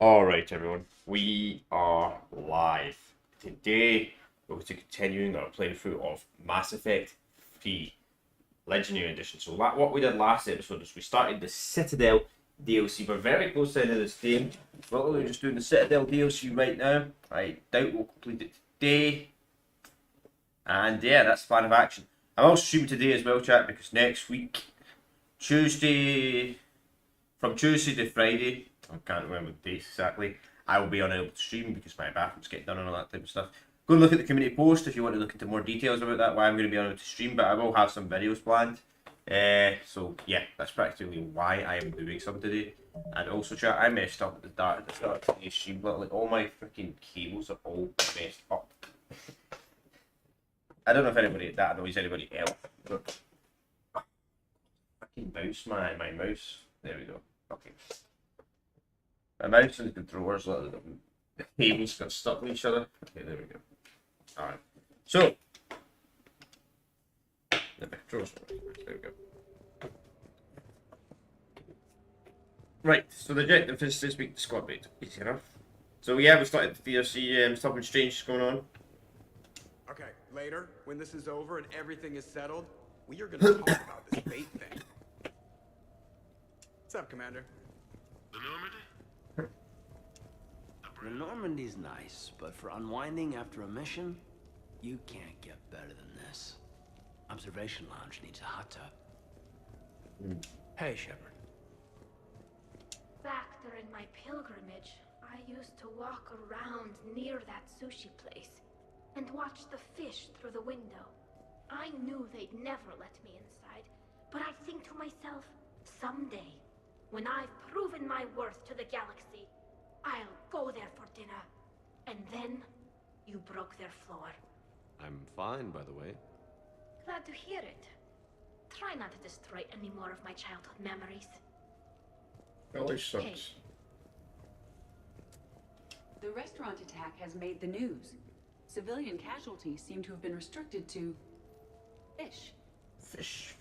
Alright, everyone, we are live. Today, we're going to continuing our playthrough of Mass Effect 3 Legendary Edition. So, what we did last episode is we started the Citadel DLC. We're very close to the end of this game. We're just doing the Citadel DLC right now. I doubt we'll complete it today. And yeah, that's the plan of action. I'm also streaming today as well, chat, because next week, Tuesday, from Tuesday to Friday, I can't remember the dates exactly, I will be unable to stream because my bathroom's getting done and all that type of stuff. Go and look at the community post if you want to look into more details about that, why I'm going to be unable to stream, but I will have some videos planned. So yeah, that's practically why I am doing some today. And also, chat, I messed up at the start of today's stream, but like all my freaking cables are all messed up. I don't know if that annoys anybody else. But fucking my mouse. There we go. Okay. My mouse and the controllers, the cables got stuck with each other. Okay, there we go. Alright. So, the controllers. There we go. Right, so the objective is this week the squad bait. Easy enough. So yeah, we started the VOC, something strange is going on. Okay, later, when this is over and everything is settled, we are gonna talk about this bait thing. What's up, Commander? The Normandy? The Normandy's nice, but for unwinding after a mission, you can't get better than this. Observation Lounge needs a hot tub. Hey, Shepard. Back during my pilgrimage, I used to walk around near that sushi place and watch the fish through the window. I knew they'd never let me inside, but I think to myself, someday, when I've proven my worth to the galaxy, I'll go there for dinner. And then, you broke their floor. I'm fine, by the way. Glad to hear it. Try not to destroy any more of my childhood memories. Really sucks. The restaurant attack has made the news. Civilian casualties seem to have been restricted to fish. Fish.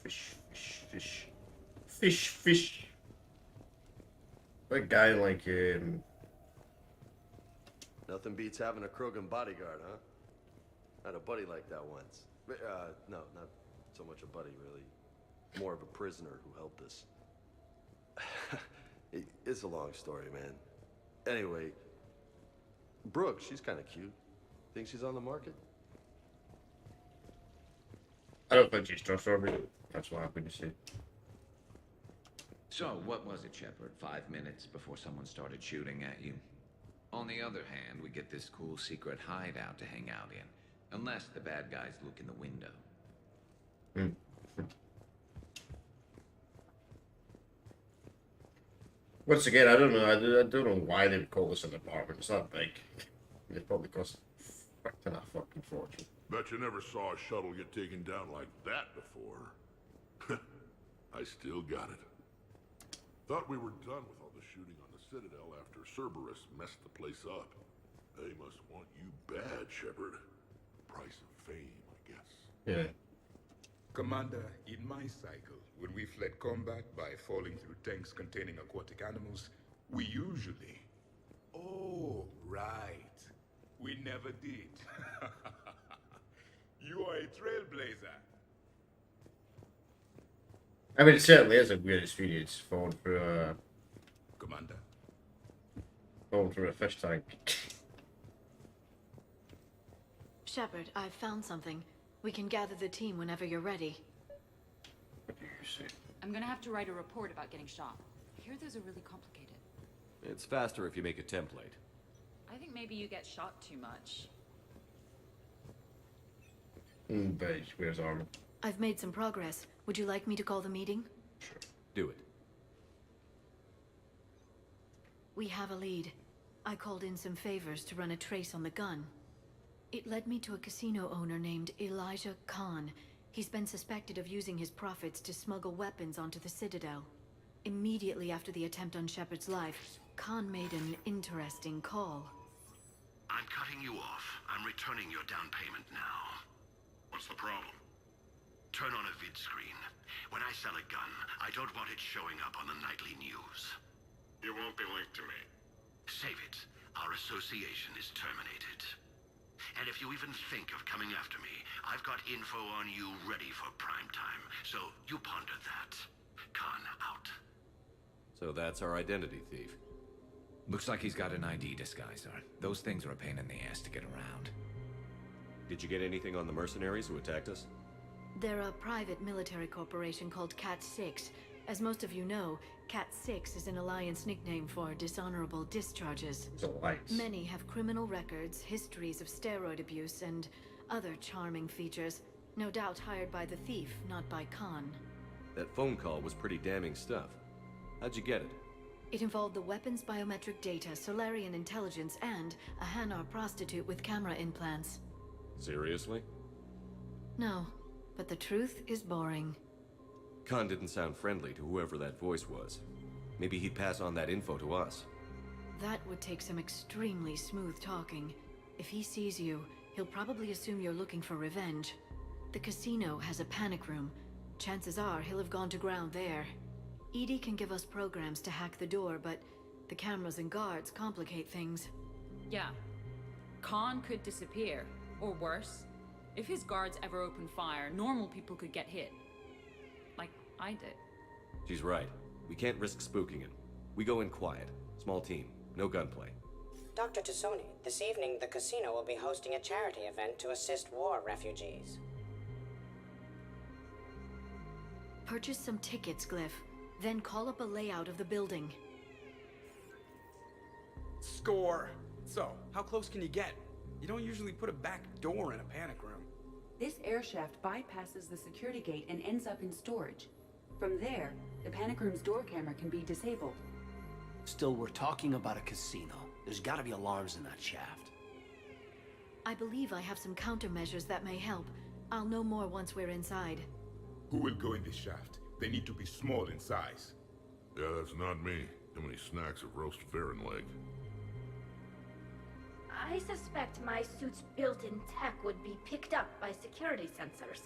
That guy like Nothing beats having a Krogan bodyguard, huh? I had a buddy like that once. No, not so much a buddy, really. More of a prisoner who helped us. It's a long story, man. Anyway, Brooke, she's kind of cute. Think she's on the market? I don't think she's trustworthy. That's what happened to say. So, what was it, Shepard? 5 minutes before someone started shooting at you? On the other hand, we get this cool secret hideout to hang out in. Unless the bad guys look in the window. Once again, I don't know. I don't know why they would call this an apartment. It's not big. It probably cost a fucking fortune. Bet you never saw a shuttle get taken down like that before. I still got it. Thought we were done with all the shooting on the Citadel after Cerberus messed the place up. They must want you bad, Shepard. Price of fame, I guess. Yeah. Commander, in my cycle, when we fled combat by falling through tanks containing aquatic animals, we usually... Oh, right. We never did. You are a trailblazer. I mean, it certainly is a weird experience falling through Commander. a fish tank. Shepard, I've found something. We can gather the team whenever you're ready. What do you say? I'm gonna have to write a report about getting shot. I hear those are really complicated. It's faster if you make a template. I think maybe you get shot too much. But he wears armor. I've made some progress. Would you like me to call the meeting? Sure. Do it. We have a lead. I called in some favors to run a trace on the gun. It led me to a casino owner named Elijah Khan. He's been suspected of using his profits to smuggle weapons onto the Citadel. Immediately after the attempt on Shepard's life, Khan made an interesting call. I'm cutting you off. I'm returning your down payment now. What's the problem? Turn on a vid screen. When I sell a gun, I don't want it showing up on the nightly news. It won't be linked to me. save it, our association is terminated. And if you even think of coming after me, I've got info on you ready for prime time. So you ponder that. Khan out. So that's our identity thief. Looks like he's got an ID disguiser. Those things are a pain in the ass to get around. Did you get anything on the mercenaries who attacked us? They're a private military corporation called Cat-6. As most of you know, Cat-6 is an Alliance nickname for dishonorable discharges. Many have criminal records, histories of steroid abuse, and other charming features. No doubt hired by the thief, not by Khan. That phone call was pretty damning stuff. How'd you get it? It involved the weapon's biometric data, Solarian intelligence, and a Hanar prostitute with camera implants. Seriously? No, but the truth is boring. Khan didn't sound friendly to whoever that voice was. Maybe he'd pass on that info to us. That would take some extremely smooth talking. If he sees you, he'll probably assume you're looking for revenge. The casino has a panic room. Chances are he'll have gone to ground there. EDI can give us programs to hack the door, but the cameras and guards complicate things. Yeah. Khan could disappear. Or worse, if his guards ever open fire, normal people could get hit. Like I did. She's right. We can't risk spooking him. We go in quiet. Small team. No gunplay. Dr. Tassoni, this evening the casino will be hosting a charity event to assist war refugees. Purchase some tickets, Glyph. Then call up a layout of the building. Score. So, how close can you get? You don't usually put a back door in a panic room. This air shaft bypasses the security gate and ends up in storage. From there, the panic room's door camera can be disabled. Still, we're talking about a casino. There's gotta be alarms in that shaft. I believe I have some countermeasures that may help. I'll know more once we're inside. Who will go in this shaft? They need to be small in size. Yeah, that's not me. How many snacks of roast Farron leg? I suspect my suit's built-in tech would be picked up by security sensors.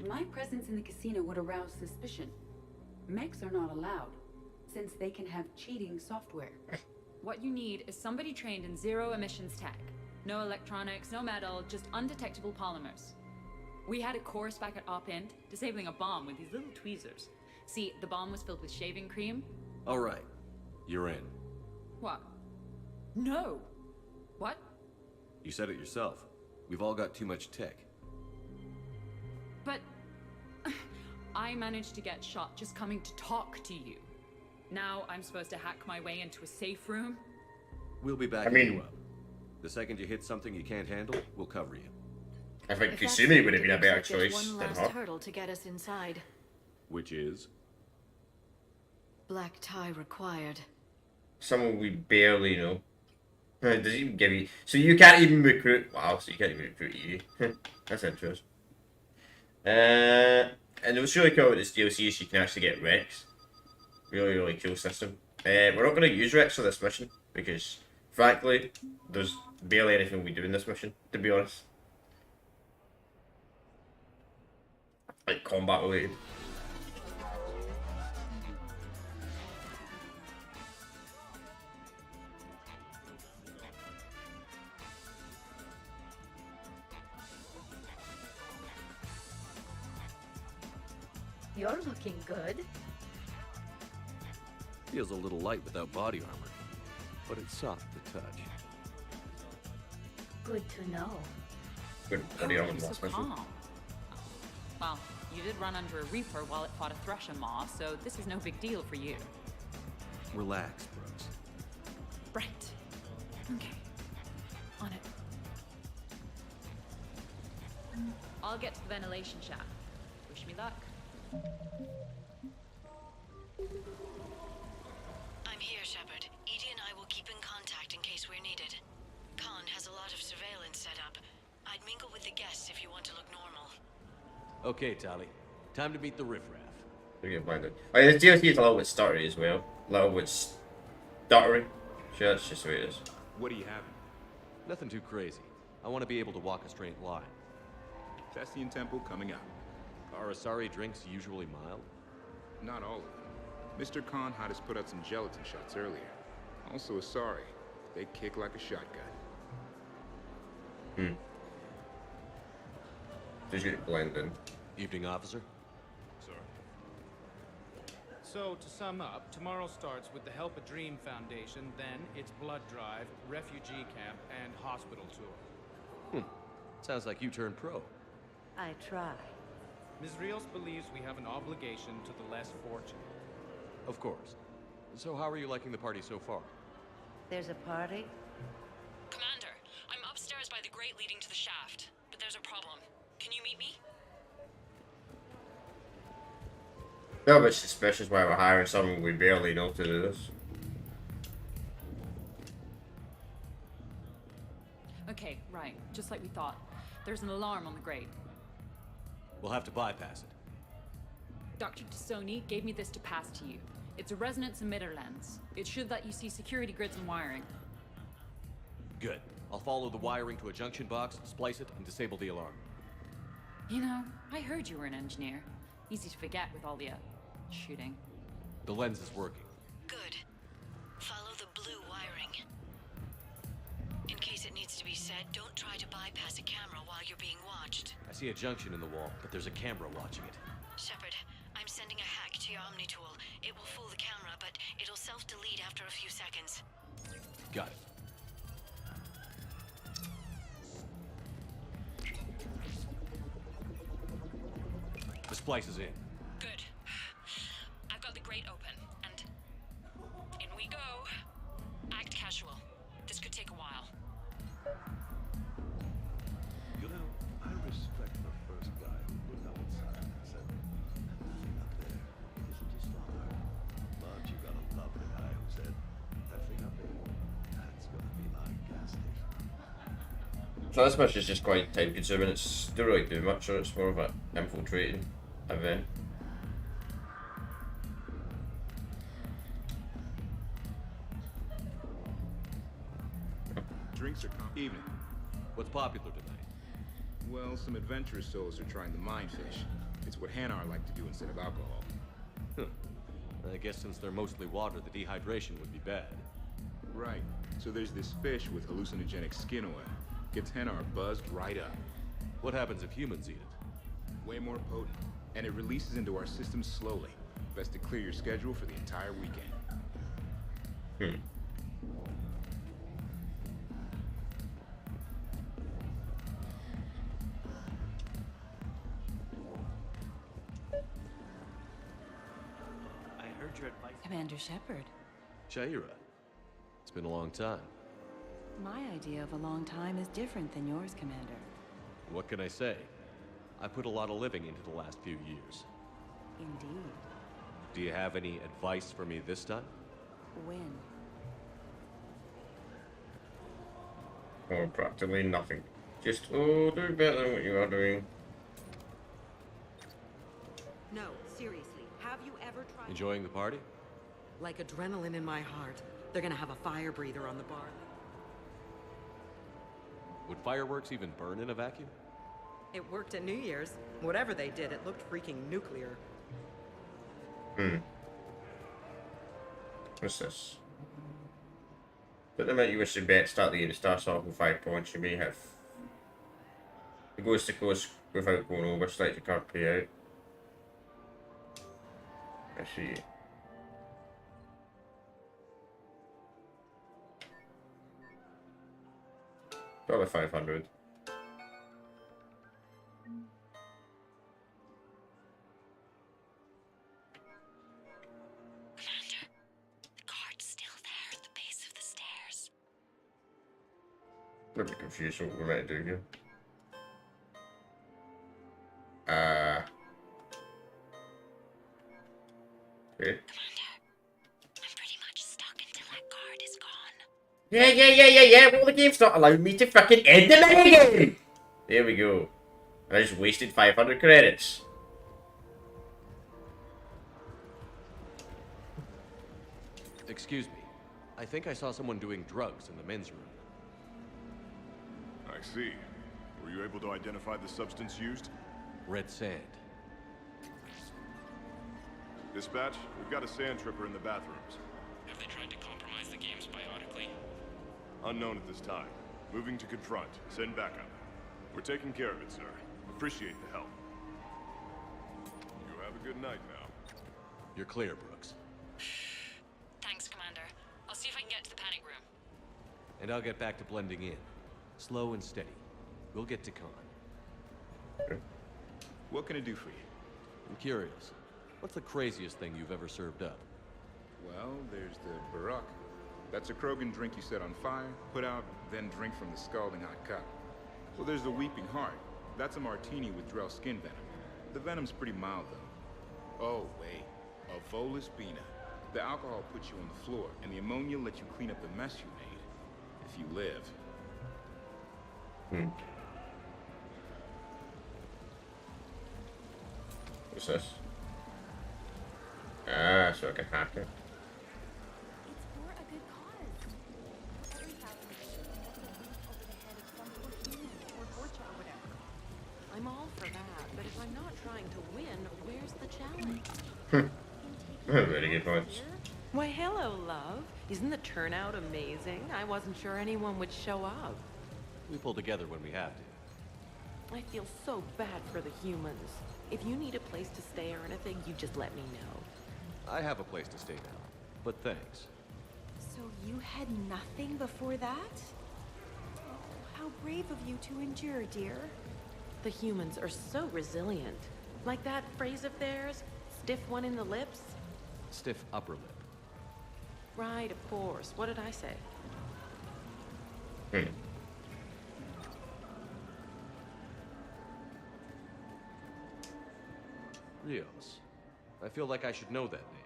My presence in the casino would arouse suspicion. Mechs are not allowed, since they can have cheating software. What you need is somebody trained in zero emissions tech. No electronics, no metal, just undetectable polymers. We had a course back at Op End, disabling a bomb with these little tweezers. See, the bomb was filled with shaving cream. All right. You're in. What? No. What? You said it yourself. We've all got too much tech. But I managed to get shot just coming to talk to you. Now I'm supposed to hack my way into a safe room? We'll be back you up. The second you hit something you can't handle, we'll cover you. I think Kasumi would have been a better choice one than last her. hurdle to get us inside. Which is? Black tie required. Someone we barely know. Does he even give you... So you can't even recruit... Wow, so you can't even recruit you. That's interesting. And what's really cool about this DLC is you can actually get Rex. Really, really cool system. We're not going to use Rex for this mission, because, frankly, there's barely anything we do in this mission, to be honest. Like, combat related. You're looking good. Feels a little light without body armor, but it's soft to touch. Good to know. Good body armor, So that's mission. calm. Well, you did run under a reaper while it fought a thresher moth, so this is no big deal for you. Relax, Brooks. Right. Okay. On it. I'll get to the ventilation shaft. Wish me luck. I'm here, Shepard. EDI and I will keep in contact in case we're needed. Khan has a lot of surveillance set up. I'd mingle with the guests if you want to look normal. Okay, Tali. Time to meet the riffraff. We get blinded. Oh yeah, the DLC is a little bit stuttery as well. A little bit stuttery. Sure, that's just the way it is. What do you have? Nothing too crazy. I want to be able to walk a straight line. Thessian Temple coming up. Are Asari drinks usually mild? Not all of them. Mr. Khan had us put out some gelatin shots earlier. Also, sorry, they kick like a shotgun. Just get it blended. Evening, officer. So, to sum up, tomorrow starts with the Help a Dream Foundation, then it's blood drive, refugee camp, and hospital tour. Sounds like you turned pro. I try. Ms. Rios believes we have an obligation to the less fortunate. Of course. So how are you liking the party so far? There's a party? Commander, I'm upstairs by the grate leading to the shaft, but there's a problem. Can you meet me? Feel a bit suspicious why we're hiring someone we barely know to do this. Okay, right. Just like we thought. There's an alarm on the grate. We'll have to bypass it. Dr. Tassoni gave me this to pass to you. It's a resonance emitter lens. It should let you see security grids and wiring. Good. I'll follow the wiring to a junction box, splice it, and disable the alarm. You know, I heard you were an engineer. Easy to forget with all the, shooting. The lens is working. Good. Follow the blue wiring. In case it needs to be said, don't try to bypass a camera while you're being watched. I see a junction in the wall, but there's a camera watching it. Shepard, I'm sending a hack to your Omni tool. It will fool the camera, but it'll self-delete after a few seconds. Got it. The splice is in. Good. I've got the grate open, and in we go. Act casual. This could take a while. You know, I respect the first guy who looked outside and said, that thing up there isn't just for her. But you gotta love the guy who said, that thing up there, that's gonna be my gas station. So this mission is just quite time consuming. It's don't really do much, so it's more of an infiltrating event. Drinks are evening. What's popular tonight? Well, some adventurous souls are trying the mind fish. It's what Hanar like to do instead of alcohol. I guess since they're mostly water, the dehydration would be bad. Right. So there's this fish with hallucinogenic skin oil. Gets Hanar buzzed right up. What happens if humans eat it? Way more potent. And it releases into our system slowly. Best to clear your schedule for the entire weekend. I heard your advice. Commander Shepard. Shaira. It's been a long time. My idea of a long time is different than yours, Commander. What can I say? I put a lot of living into the last few years. Indeed. Do you have any advice for me this time? When? Or practically nothing. Just, do better than what you are doing. No, seriously, have you ever tried... Enjoying the party? Like adrenaline in my heart. They're gonna have a fire breather on the bar. Would fireworks even burn in a vacuum? It worked at New Year's. Whatever they did, it looked freaking nuclear. What's this? But the minute you wish to bet, start the game. It starts off with 5 points. You may have. It goes to coast without going over. Select your card payout. I see. $500. I'm a bit confused what we're meant to do here. Okay. Yeah. Well, the game's not allowing me to fucking end the minigame! There we go. I just wasted 500 credits. Excuse me. I think I saw someone doing drugs in the men's room. I see. Were you able to identify the substance used? Red sand. Dispatch, we've got a sand tripper in the bathrooms. Have they tried to compromise the games biotically? Unknown at this time. Moving to confront. Send backup. We're taking care of it, sir. Appreciate the help. You have a good night now. You're clear, Brooks. Thanks, Commander. I'll see if I can get to the panic room. And I'll get back to blending in. Slow and steady. We'll get to Khan. What can I do for you? I'm curious. What's the craziest thing you've ever served up? Well, there's the Barack. That's a Krogan drink you set on fire, put out, then drink from the scalding hot cup. Well, there's the Weeping Heart. That's a martini with Drell skin venom. The venom's pretty mild, though. Oh, wait. A Volus Bina. The alcohol puts you on the floor, and the ammonia lets you clean up the mess you made. If you live. What's this? Ah, so I can hack it. It's for a good cause. Every thousand missions over the head of some poor human or torture or whatever. I'm all for that, but if I'm not trying to win, where's the challenge? Really good points. Why, hello, love. Isn't the turnout amazing? I wasn't sure anyone would show up. We pull together when we have to. I feel so bad for the humans. If you need a place to stay or anything, you just let me know. I have a place to stay now, but thanks. So you had nothing before that? Oh, how brave of you to endure, dear. The humans are so resilient. Like that phrase of theirs, stiff one in the lips? Stiff upper lip. Right, of course. What did I say? Rios. I feel like I should know that name.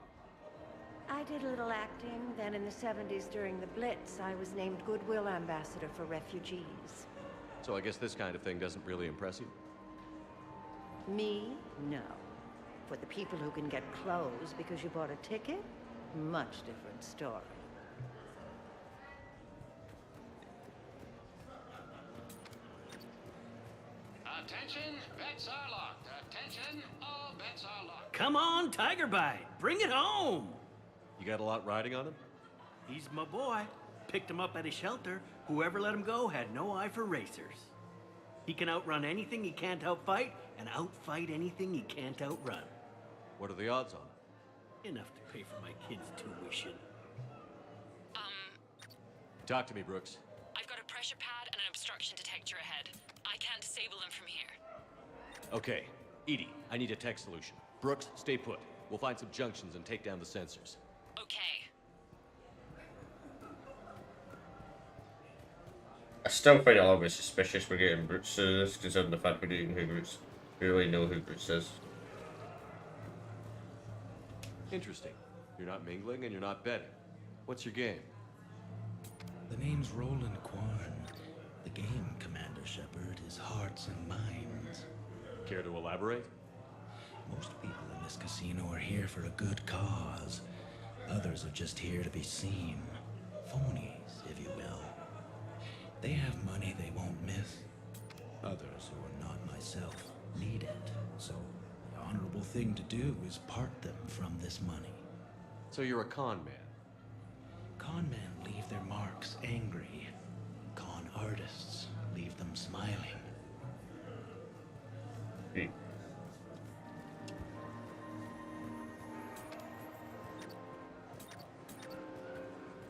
I did a little acting. Then in the 70s during the Blitz, I was named Goodwill Ambassador for Refugees. So I guess this kind of thing doesn't really impress you? Me? No. For the people who can get clothes because you bought a ticket, much different story. Attention, bets are locked. Attention, all bets are locked. Come on, Tiger Bite. Bring it home. You got a lot riding on him? He's my boy. Picked him up at a shelter. Whoever let him go had no eye for racers. He can outrun anything he can't outfight, and outfight anything he can't outrun. What are the odds on it? Enough to pay for my kids' tuition. Talk to me, Brooks. I've got a pressure pad and an obstruction detector ahead. I can't disable them from here. Okay. Edie, I need a tech solution. Brooks, stay put. We'll find some junctions and take down the sensors. Okay. I still find it a little bit suspicious we're getting Brutes to this, considering the fact we don't even really know who Brutes is. Interesting. You're not mingling and you're not betting. What's your game? The name's Roland Kwan. The game, Commander Shepard, is hearts and minds. Care to elaborate? Most people in this casino are here for a good cause. Others are just here to be seen. Phonies, if you will. They have money they won't miss. Others who are not myself need it. So the honorable thing to do is part them from this money. So you're a con man? Con men leave their marks angry. Con artists leave them smiling.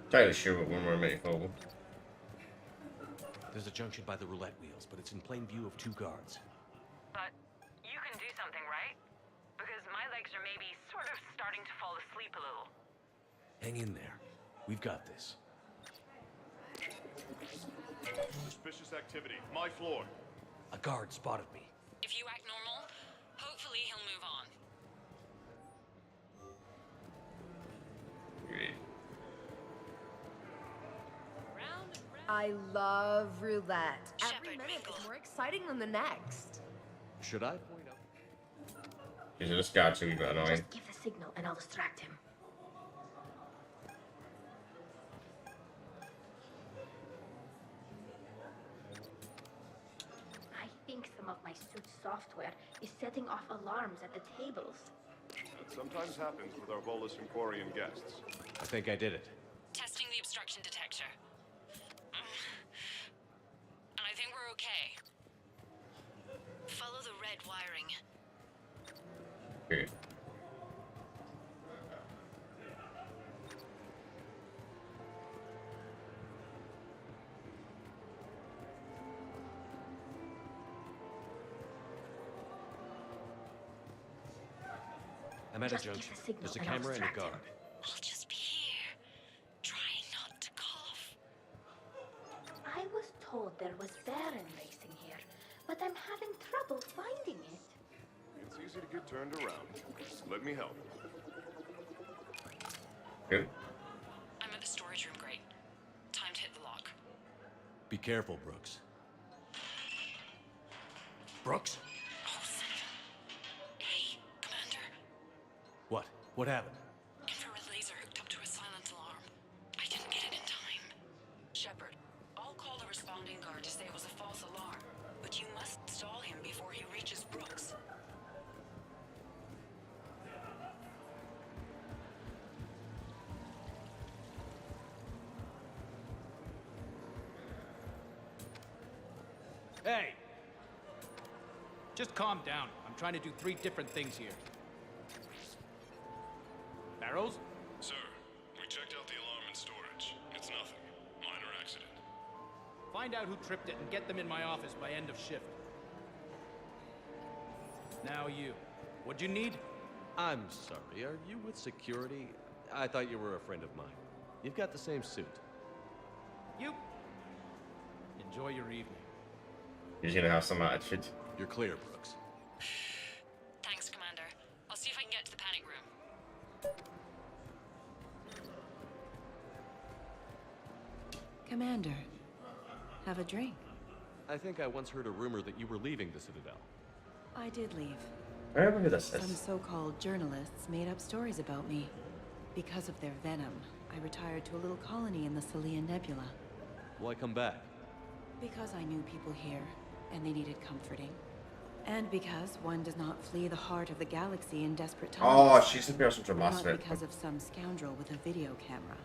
Entirely sure what one more might follow. There's a junction by the roulette wheels, but it's in plain view of two guards. But you can do something, right? Because my legs are maybe sort of starting to fall asleep a little. Hang in there. We've got this. Suspicious activity. My floor. A guard spotted me. If you act normal, hopefully he'll move on. I love roulette. Every minute is more exciting than the next. Should I point out? Is this guy too bit annoying? Just give the signal and I'll distract him. I think some of my suit's software is setting off alarms at the tables. Sometimes happens with our Volus Emporium guests. I think I did it. Testing the obstruction detector. And I think we're okay. Follow the red wiring. Okay. I'm at a Just give junction. the signal There's a and I'll camera and a distract him. guard. I'll just be here, trying not to cough. I was told there was Baron racing here, but I'm having trouble finding it. It's easy to get turned around. Let me help. Good. I'm at the storage room, great. Time to hit the lock. Be careful, Brooks. Brooks? Oh, son of a... Hey, Commander. What? What happened? Infrared laser hooked up to a silent alarm. I didn't get it in time. Shepard, I'll call the responding guard to say it was a false alarm, but you must stall him before he reaches Brooks. Hey! Just calm down. I'm trying to do 3 different things here. Barrows? Sir, we checked out the alarm in storage. It's nothing. Minor accident. Find out who tripped it and get them in my office by end of shift. Now you. What'd you need? I'm sorry, are you with security? I thought you were a friend of mine. You've got the same suit. You. Enjoy your evening. He's gonna have some attitude. You're clear, Brooks. Thanks, Commander. I'll see if I can get to the panic room. Commander, have a drink. I think I once heard a rumor that you were leaving the Citadel. I did leave. I remember who this Some is. so-called journalists made up stories about me. Because of their venom, I retired to a little colony in the Celian Nebula. Why come back? Because I knew people here, and they needed comforting. And because one does not flee the heart of the galaxy in desperate times. Oh, she's the person from Mass Not Effect. because of some scoundrel with a video camera.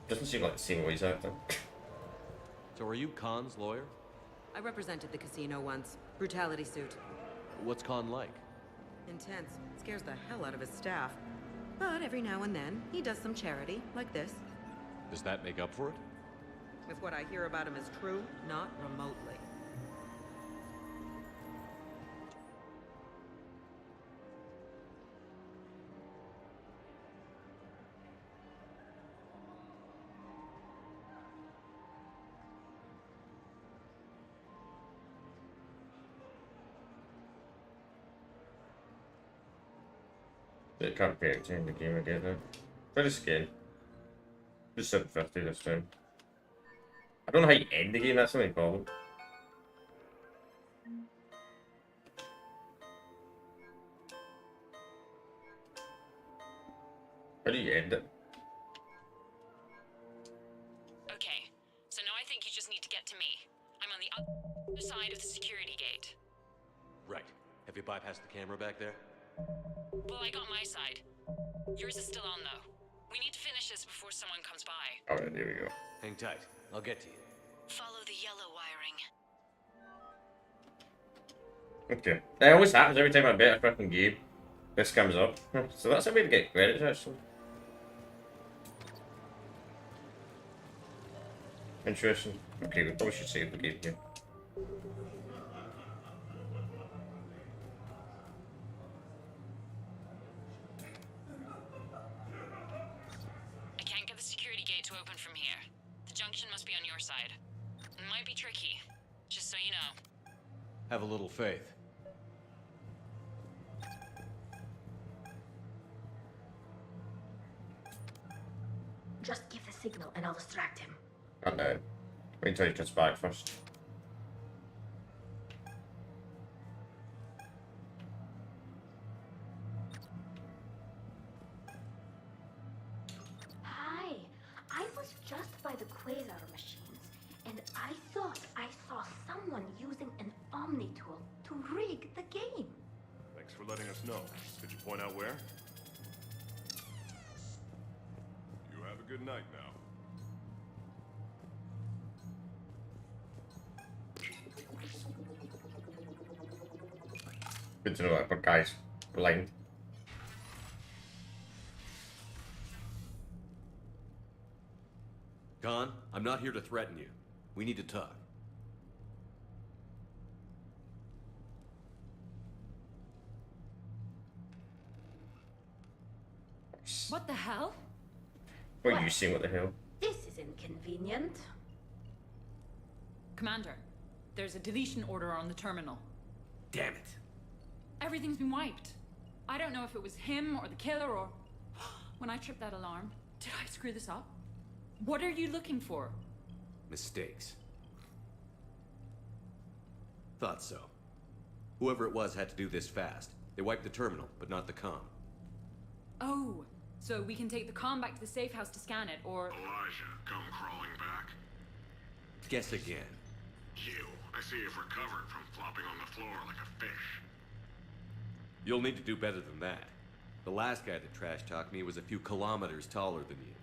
Doesn't seem like the same way he's acting. So are you Khan's lawyer? I represented the casino once. Brutality suit. What's Khan like? Intense. Scares the hell out of his staff. But every now and then, he does some charity, like this. Does that make up for it? If what I hear about him is true, not remotely. It can't be in the game again though. Try this again. Just 750 this time. I don't know how you end the game, that's the main problem. How do you end it? Okay, so now I think you just need to get to me. I'm on the other side of the security gate. Right. Have you bypassed the camera back there? Well, I got my side. Yours is still on, though. We need to finish this before someone comes by. Alright, there we go. Hang tight. I'll get to you. Follow the yellow wiring. Okay. That always happens every time I bet a freaking game. This comes up. So that's a way to get credits, actually. Interesting. Okay, we probably should save the game here. I can't get the security gate to open from here. The junction must be on your side. It might be tricky, just so you know. Have a little faith. Just give the signal and I'll distract him. Not now. Wait until he gets back first. Hi, I was just by the quasar machines, and I thought I saw someone using an Omni tool to rig the game. for letting us know. Could you point out where? You have a good night now. Good to know that, but guy's blind. Khan, I'm not here to threaten you. We need to talk. What the hell? What are you seeing? What the hell? This is inconvenient. Commander, there's a deletion order on the terminal. Damn it. Everything's been wiped. I don't know if it was him or the killer or... When I tripped that alarm, did I screw this up? What are you looking for? Mistakes. Thought so. Whoever it was had to do this fast. They wiped the terminal, but not the comm. Oh, so we can take the comm back to the safe house to scan it, or... Elijah, come crawling back. Guess again. You. I see you've recovered from flopping on the floor like a fish. You'll need to do better than that. The last guy that trash-talked me was a few kilometers taller than you.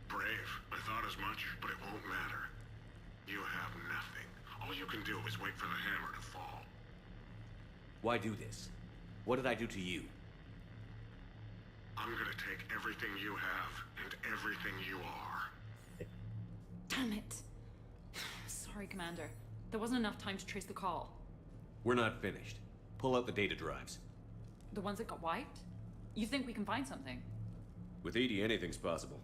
Brave. I thought as much, but it won't matter. You have nothing. All you can do is wait for the hammer to fall. Why do this? What did I do to you? I'm gonna take everything you have and everything you are. Damn it. Sorry, Commander. There wasn't enough time to trace the call. We're not finished. Pull out the data drives. The ones that got wiped? You think we can find something? With Edie, anything's possible.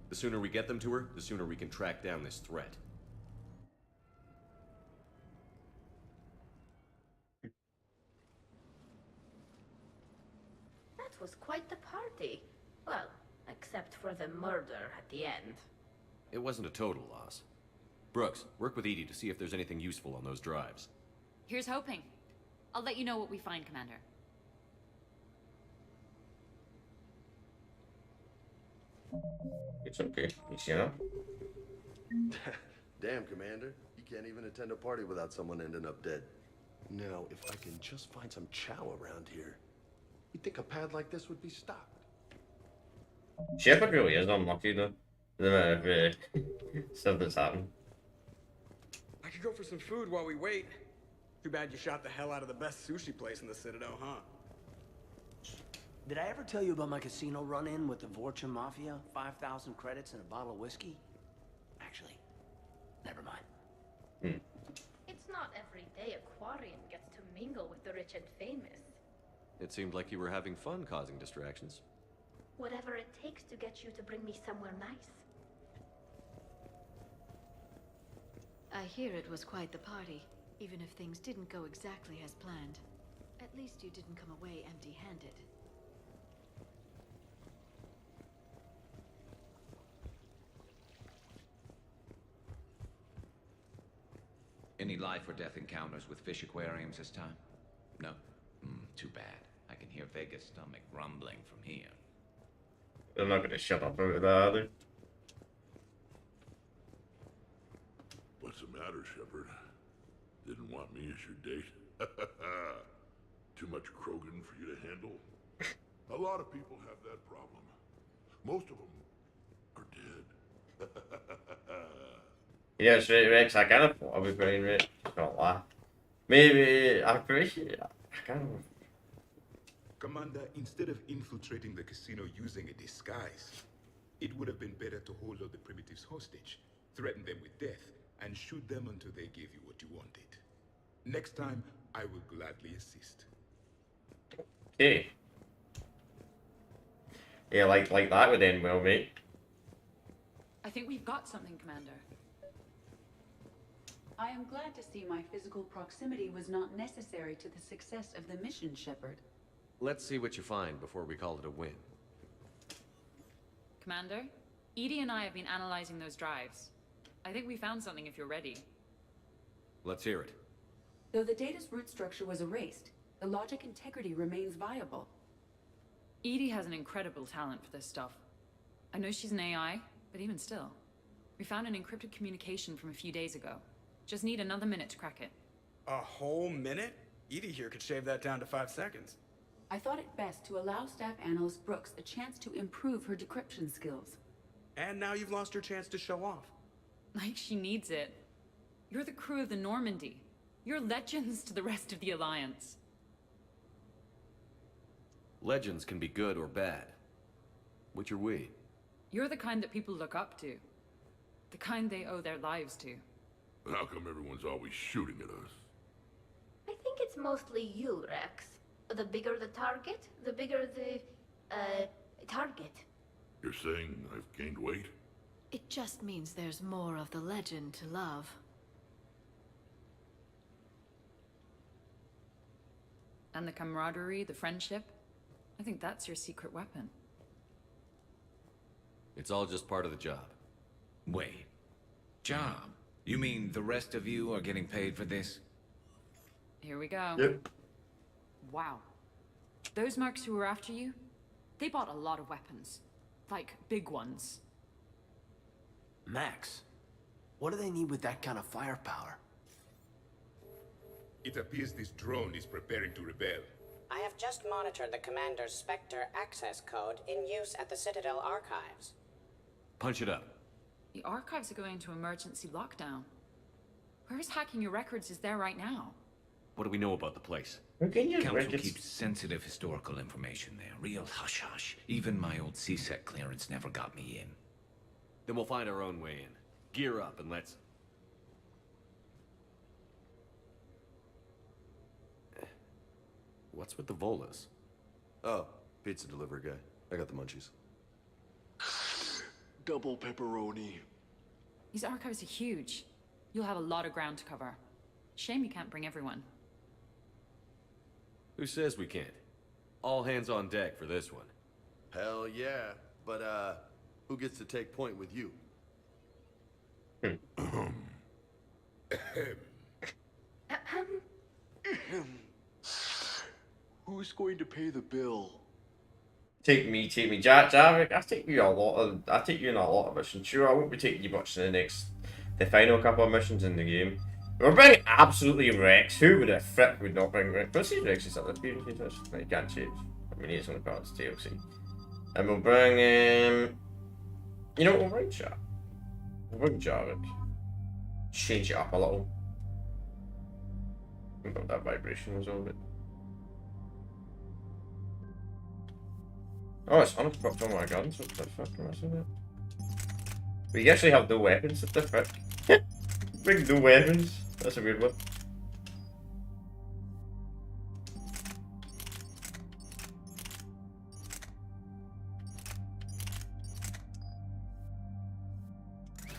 The sooner we get them to her, the sooner we can track down this threat. That was quite the party. Well, except for the murder at the end. It wasn't a total loss. Brooks, work with Edie to see if there's anything useful on those drives. Here's hoping. I'll let you know what we find, Commander. It's okay. You see that? Damn, Commander. You can't even attend a party without someone ending up dead. Now, if I can just find some chow around here, you'd think a pad like this would be stocked. Shepard really is unlucky though. The amount of stuff that's happened. I could go for some food while we wait. Too bad you shot the hell out of the best sushi place in the Citadel, huh? Did I ever tell you about my casino run-in with the Vorcha Mafia? 5,000 credits and a bottle of whiskey? Actually, never mind. It's not every day Aquarium gets to mingle with the rich and famous. It seemed like you were having fun causing distractions. Whatever it takes to get you to bring me somewhere nice. I hear it was quite the party, even if things didn't go exactly as planned. At least you didn't come away empty-handed. Any life or death encounters with fish aquariums this time? No? Too bad. I can hear Vega's stomach rumbling from here. They're not going to shut up about that, are they? What's the matter, Shepard? Didn't want me as your date? Too much Krogan for you to handle? A lot of people have that problem. Most of them are dead. Yeah, it's right, Rex. I kind of thought I was going right. Not lie. Maybe I'm pretty sure. I can't remember. Commander, instead of infiltrating the casino using a disguise, it would have been better to hold all the primitives hostage, threaten them with death, and shoot them until they gave you what you wanted. Next time, I will gladly assist. Okay. Yeah, like that would end well, mate. I think we've got something, Commander. I am glad to see my physical proximity was not necessary to the success of the mission, Shepard. Let's see what you find before we call it a win. Commander, Edie and I have been analyzing those drives. I think we found something if you're ready. Let's hear it. Though the data's root structure was erased, the logic integrity remains viable. Edie has an incredible talent for this stuff. I know she's an AI, but even still. We found an encrypted communication from a few days ago. Just need another minute to crack it. A whole minute? Edie here could shave that down to 5 seconds. I thought it best to allow Staff Analyst Brooks a chance to improve her decryption skills. And now you've lost your chance to show off. Like she needs it. You're the crew of the Normandy. You're legends to the rest of the Alliance. Legends can be good or bad. Which are we? You're the kind that people look up to. The kind they owe their lives to. How come everyone's always shooting at us? I think it's mostly you, Rex. The bigger the target, the bigger the, target. You're saying I've gained weight? It just means there's more of the legend to love. And the camaraderie, the friendship. I think that's your secret weapon. It's all just part of the job. Wait. Job? You mean the rest of you are getting paid for this? Here we go. Yep. Wow. Those mercs who were after you, they bought a lot of weapons. Like, big ones. Max, what do they need with that kind of firepower? It appears this drone is preparing to rebel. I have just monitored the Commander's Spectre access code in use at the Citadel archives. Punch it up. The archives are going into emergency lockdown. Whoever's hacking your records is there right now. What do we know about the place? Council keeps sensitive historical information there. Real hush-hush. Even my old CSEC clearance never got me in. Then we'll find our own way in. Gear up and let's... What's with the Volas? Oh, pizza delivery guy. I got the munchies. Double pepperoni. These archives are huge. You'll have a lot of ground to cover. Shame you can't bring everyone. Who says we can't? All hands on deck for this one. Hell yeah. But, who gets to take point with you? Who's going to pay the bill? Take me. Jarvik, I take you in a lot of missions. Sure, I won't be taking you much in the final couple of missions in the game. We're bringing absolutely Rex. Who would have frick would not bring Rex? But see, Rex is at the period. You can't change. I mean, he's only part of the DLC. And we'll bring you know what we'll bring, chat? We'll bring Jarvik. Change it up a little. I think that vibration was all of it. Oh, it's unequipped on my guns. What the fuck am I saying? We actually have no weapons. What the fuck? Bring no weapons. That's a weird one.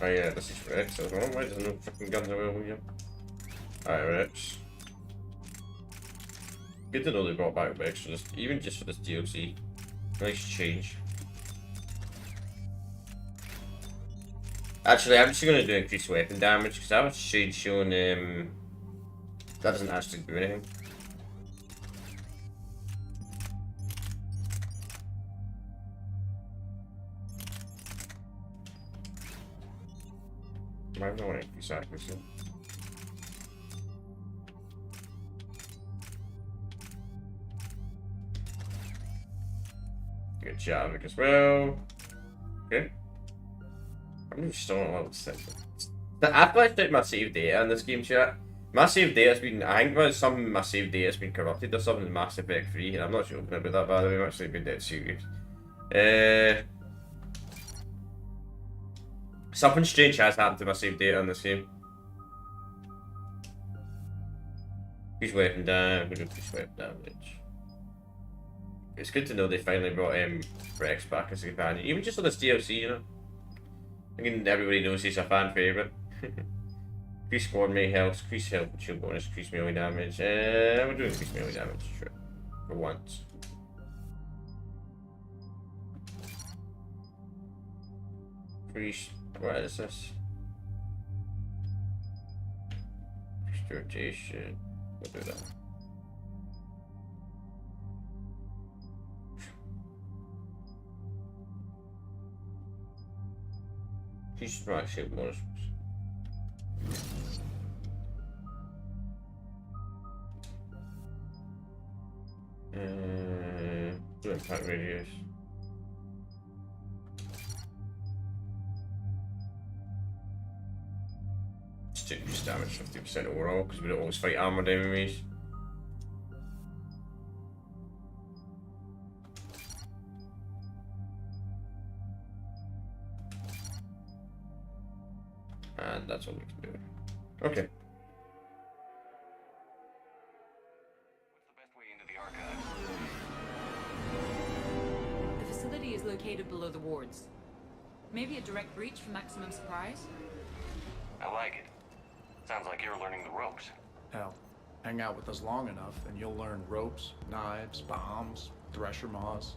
Oh yeah, this is Rex as well. Why there's no fucking guns available here? Alright, Rex. Good to know they brought back Rex for this, even just for this DLC. Nice change. Actually, I'm just going to do increased weapon damage because I was showing that doesn't actually do anything. I don't want to increase accuracy. Good Jarvik as well. Okay. I'm just still on level 6. I've fleshed out my save data in this game, chat. My save data has been, I think some of my save data has been corrupted or something in Mass Effect 3, and I'm not sure about that, by the way. I'm actually been dead serious. Something strange has happened to my save data in this game. Increase weapon damage, increase weapon damage. It's good to know they finally brought Rex back as a companion, even just on this DLC, you know. I think everybody knows he's a fan favourite. Increase squad mate health, increase health and shield bonus, increase melee damage. We'll do increase melee damage, sure. For once. Increase, what is this? Increase rotation, we'll do that. Increase strike shield bonus. impact radius. Just damage 50% overall because we don't always fight armored enemies. And that's all we can do. Okay. The facility is located below the wards. Maybe a direct breach for maximum surprise? I like it. Sounds like you're learning the ropes. Hell, hang out with us long enough and you'll learn ropes, knives, bombs, thresher maws.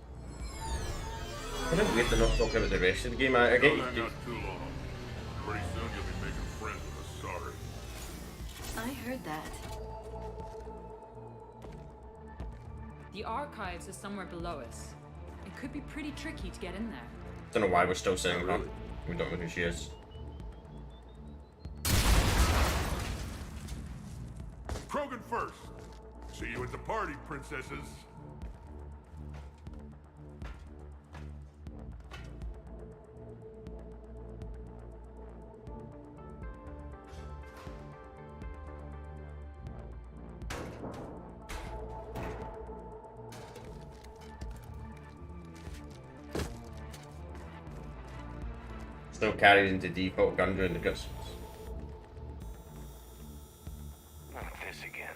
I don't wait to not talk about the rest of the game. I get you. Not too long. Pretty soon you'll be making friends with us, sorry. I heard that. The archives are somewhere below us. It could be pretty tricky to get in there. Don't know why we're still saying that. We don't know who she is. Krogan first. See you at the party, princesses. Still carried into default gun during the guts. Not this again.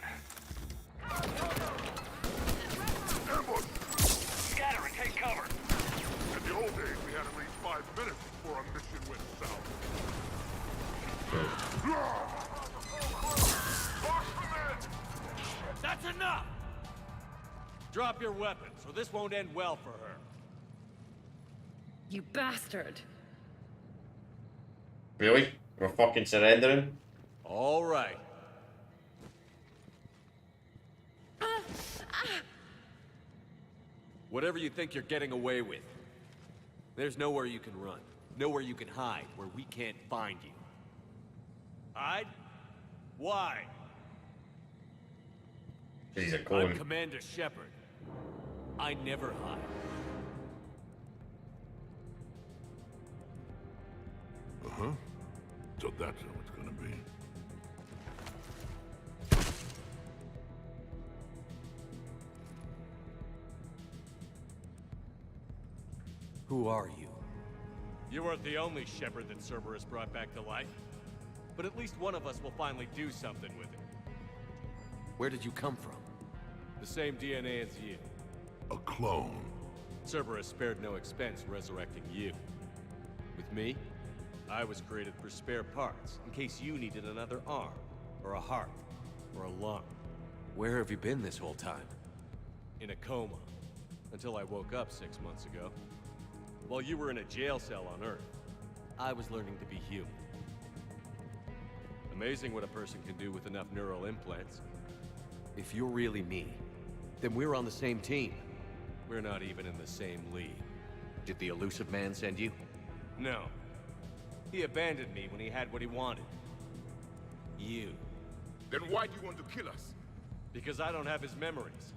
Ambush! Scatter and take cover! In the old days, we had at least 5 minutes before our mission went south. That's enough! Drop your weapons, or this won't end well for her. You bastard! Really? We're fucking surrendering? All right. Whatever you think you're getting away with, there's nowhere you can run, nowhere you can hide where we can't find you. Hide? Why? He's a I'm clone. Commander Shepard. I never hide. Uh-huh. So that's how it's gonna be. Who are you? You weren't the only Shepard that Cerberus brought back to life. But at least one of us will finally do something with it. Where did you come from? The same DNA as you. A clone. Cerberus spared no expense resurrecting you. With me, I was created for spare parts, in case you needed another arm, or a heart, or a lung. Where have you been this whole time? In a coma, until I woke up 6 months ago. While you were in a jail cell on Earth, I was learning to be human. Amazing what a person can do with enough neural implants. If you're really me, then we're on the same team. We're not even in the same league. Did the elusive man send you? No. He abandoned me when he had what he wanted. You. Then why do you want to kill us? Because I don't have his memories.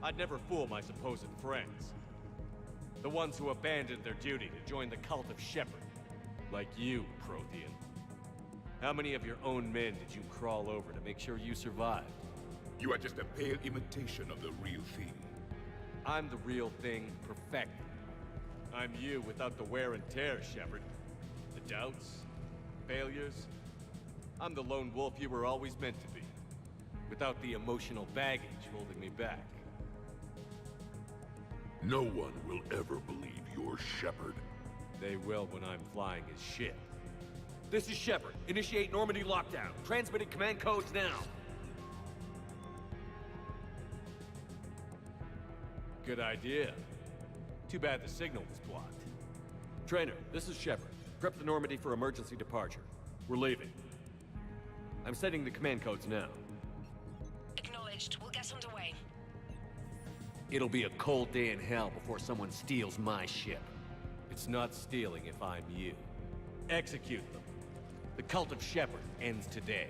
I'd never fool my supposed friends. The ones who abandoned their duty to join the cult of Shepard. Like you, Prothean. How many of your own men did you crawl over to make sure you survived? You are just a pale imitation of the real thing. I'm the real thing perfected. I'm you without the wear and tear, Shepard. The doubts, failures. I'm the lone wolf you were always meant to be. Without the emotional baggage holding me back. No one will ever believe you're Shepard. They will when I'm flying his ship. This is Shepard. Initiate Normandy lockdown. Transmitting command codes now. Good idea. Too bad the signal was blocked. Trainer, this is Shepard. Prep the Normandy for emergency departure. We're leaving. I'm setting the command codes now. Acknowledged. We'll get underway. It'll be a cold day in hell before someone steals my ship. It's not stealing if I'm you. Execute them. The cult of Shepard ends today.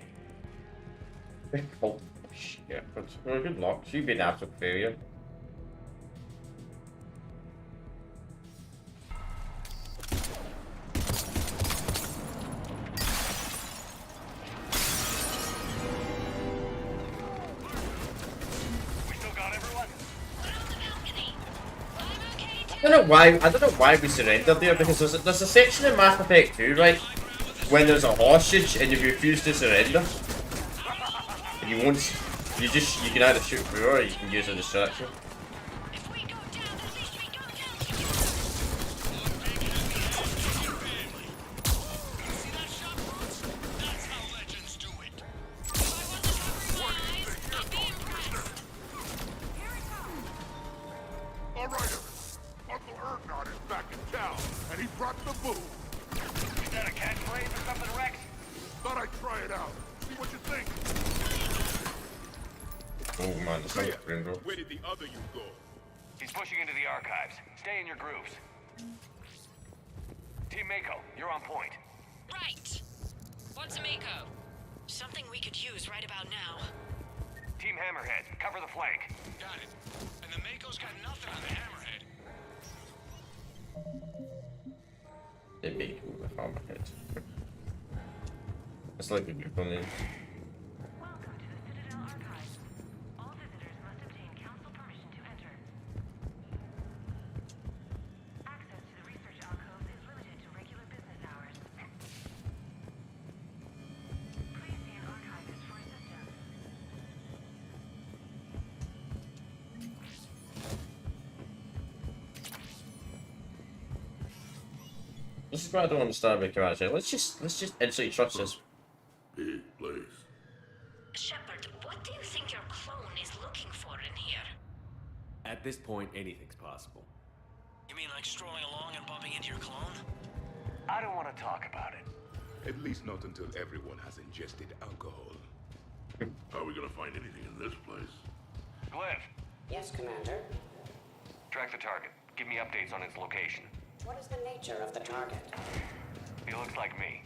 Oh, shit. But good luck. She'd be an absolute failure. I don't know why we surrendered there, because there's a section in Mass Effect 2, right, when there's a hostage and you refuse to surrender, and you won't, you can either shoot through or you can use a distraction. All right, Uncle Erdnot is back in town, and he brought the boo. Is that a catchphrase or something, Rex? Thought I'd try it out. See what you think. Oh man, the Say it. rainbow. Where did the other you go? He's pushing into the archives. Stay in your grooves. Team Mako, you're on point. Right. What's a Mako? Something we could use right about now. Team Hammerhead, cover the flank. Got it. And the Mako's got nothing on the Hammerhead. The Mako with Hammerhead. It's like a group on name. This is what I don't understand about Garage. Let's just instantly trust this. Big place. Shepard, what do you think your clone is looking for in here? At this point, anything's possible. You mean like strolling along and bumping into your clone? I don't want to talk about it. At least not until everyone has ingested alcohol. Are we gonna find anything in this place? Glyph, Yes, Commander. track the target. Give me updates on its location. What is the nature of the target? He looks like me.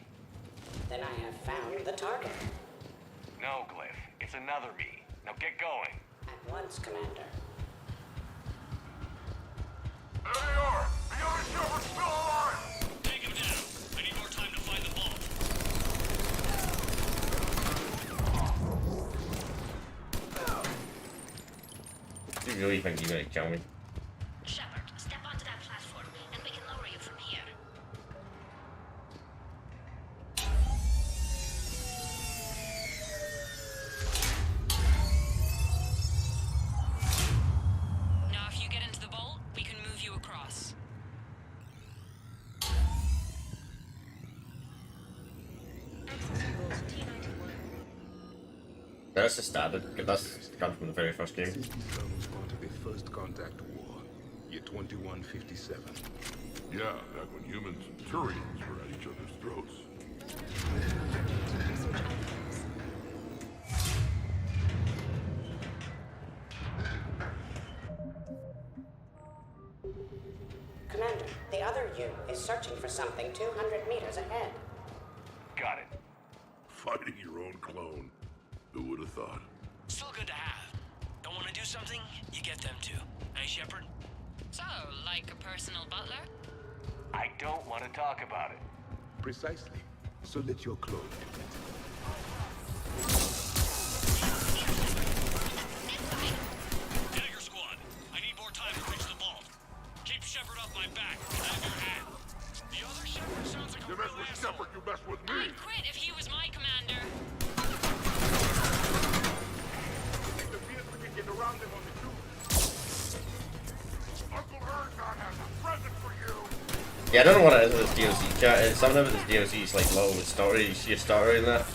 Then I have found the target. No, Glyph. It's another me. Now get going. At once, Commander. There they are! The other Shepard's still alive! Take him down. I need more time to find the vault. Do you really think you're gonna kill me? Shepard, step onto that platform, and we can lower you from here. Now, if you get into the vault, we can move you across. That's the standard. That's come from the very first game. This was part of the First Contact War, year 2157. Yeah, back when humans and Turians were at each other's throats. Commander, the other you is searching for something 200 meters ahead. Got it. Fighting your own clone. Who would have thought? Still good to have. Don't want to do something? You get them to. Hey, Shepard? So, like a personal butler? I don't want to talk about it. Precisely. So let your clone do it. Dagger Squad, I need more time to reach the vault. Keep Shepard off my back. I have your hand. The other Shepard sounds like a You real mess with asshole. Shepard, you mess with me! I'd quit if he was my commander. The vehicle can get around them on the tube. Uncle Erdnot has a present for you! Yeah, I don't know what it is with this DLC chat. It's something with this DLC is like little story. You see a story in that.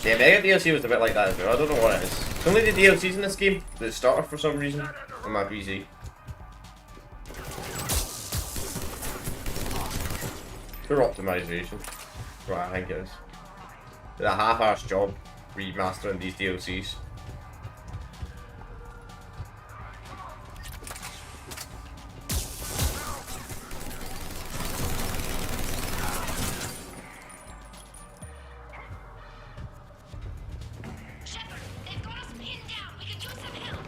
Yeah, Mega DLC was a bit like that as well. I don't know what it is. It's only the DLCs in this game that started for some reason on my PC. Poor optimization. Right, I think it is. It's a half-assed job remastering these DLCs. Shepard, they've got us pinned down. We could use some help.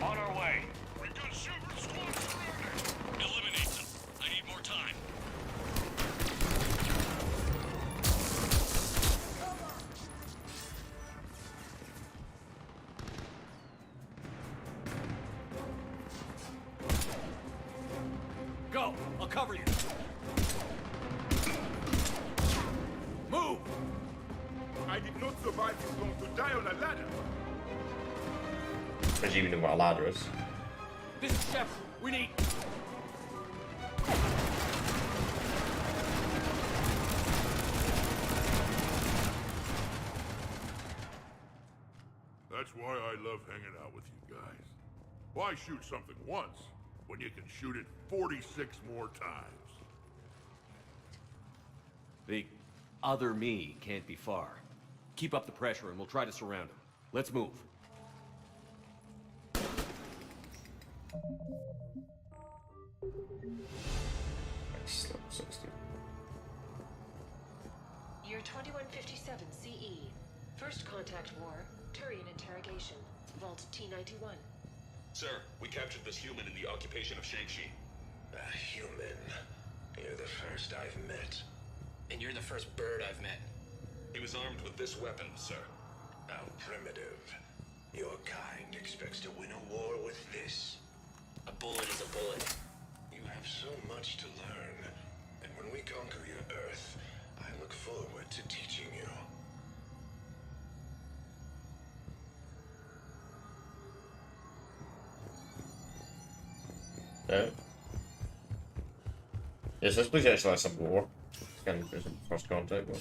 On our way. We got Shepard's squad surrounded! Eliminate them. I need more time. cover you. Move! I did not survive this long to die on a ladder. Does you even know what a ladder is? This is Shepard. We need... That's why I love hanging out with you guys. Why shoot something once when you can shoot it 46 more times? The other me can't be far. Keep up the pressure and we'll try to surround him. Let's move. Year 2157 CE. First contact war. Turian interrogation. Vault T-91. Sir, we captured this human in the occupation of Shang-Chi. A human. You're the first I've met. And you're the first bird I've met. He was armed with this weapon, sir. How primitive. Your kind expects to win a war with this. A bullet is a bullet. You have so much to learn. And when we conquer your Earth, I look forward to teaching you. Yeah. Yes, this place actually has some lore. It's kind of the First Contact one.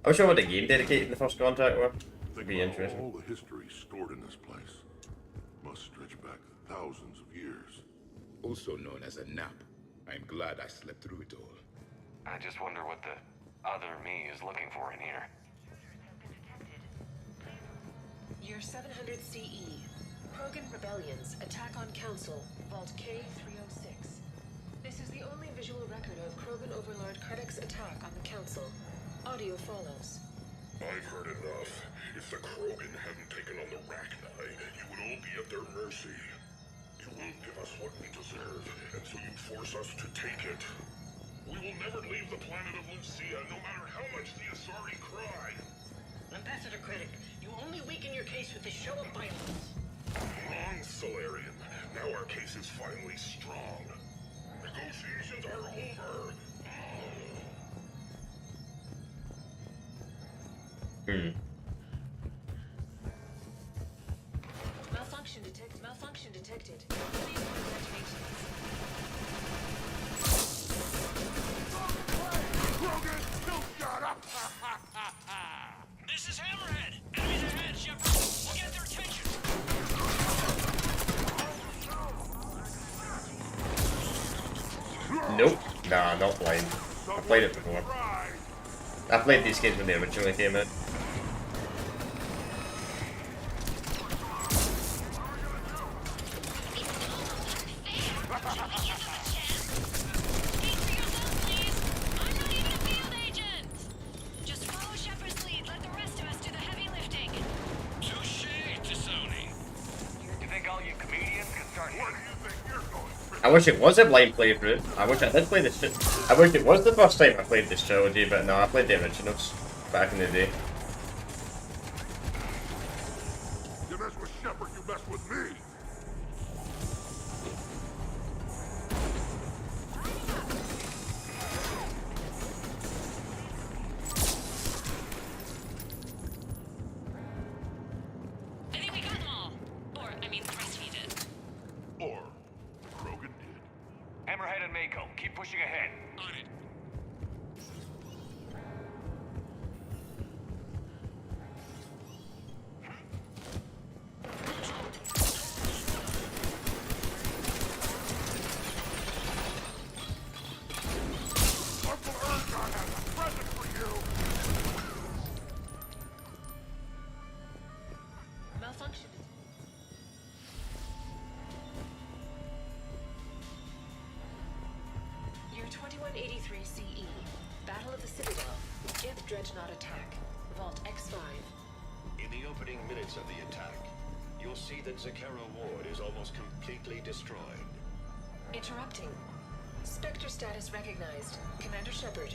I wish I had a game dedicated to the First Contact one. It'd be interesting. All the history stored in this place must stretch back thousands of years. Also known as a nap. I'm glad I slept through it all. I just wonder what the other me is looking for in here. Year 700 CE. Krogan rebellions. Attack on Council. Vault K-306. This is the only visual record of Krogan Overlord Krennic's attack on the Council. Audio follows. I've heard enough. If the Krogan hadn't taken on the Rachni, you would all be at their mercy. You won't give us what we deserve, and so you force us to take it. We will never leave the planet of Lucia, no matter how much the Asari cry. Ambassador Krennic, you only weaken your case with this show of violence. Wrong, Solarian. Now our case is finally strong. Negotiations are over. Malfunction detected. Malfunction detected. Please contact maintenance. Krogan, don't shut up! This is Hammerhead! Enemies ahead, Shepard! We'll get their attention! Nope. Nah, not blind. I played it before. I played these games when they originally came out. I wish it was a blind playthrough. I wish I did play this shit. I wish it was the first time I played this trilogy, but no, I played the originals back in the day. You mess with Shepard, you mess with me. I think we got them all. Or, I mean, the rest of you did. Or Krogan did. Hammerhead and Mako, keep pushing ahead. On it. Uncle Urgon has a present for you. Malfunction. Year 2183 CE. Battle of the Citadel. Gith Dreadnought attack. Vault X5. In the opening minutes of the attack, you'll see that Zakera Ward is almost completely destroyed. Interrupting. Spectre status recognized. Commander Shepard.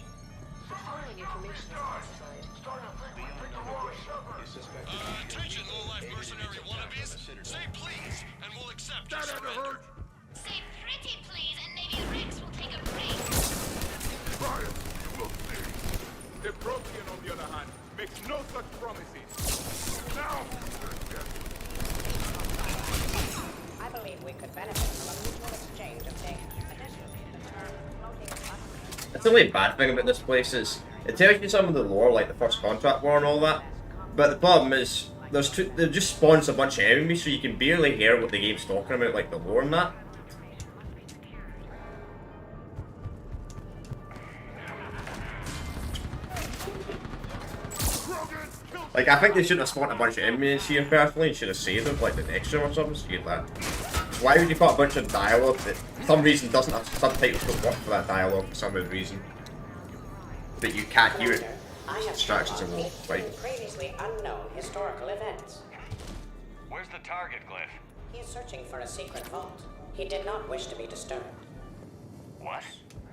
The following information is classified. Attention, low-life mercenary wannabes. Say please, and we'll accept. That had to hurt. Say pretty please, and maybe Rex will take a That's the only bad thing about this place is it tells you some of the lore, like the first contract war and all that. But the problem is they just spawns a bunch of enemies, so you can barely hear what the game's talking about, like the lore and that. Like, I think they shouldn't have spawned a bunch of enemies here personally, and should have saved them, like the next show or something, so you get that. Why would you put a bunch of dialogue that for some reason doesn't have subtitles to work for that dialogue for some reason? But you can't hear it. Distractions and all, right? Previously unknown historical events. Where's the target, Glyph? He is searching for a secret vault. He did not wish to be disturbed. What?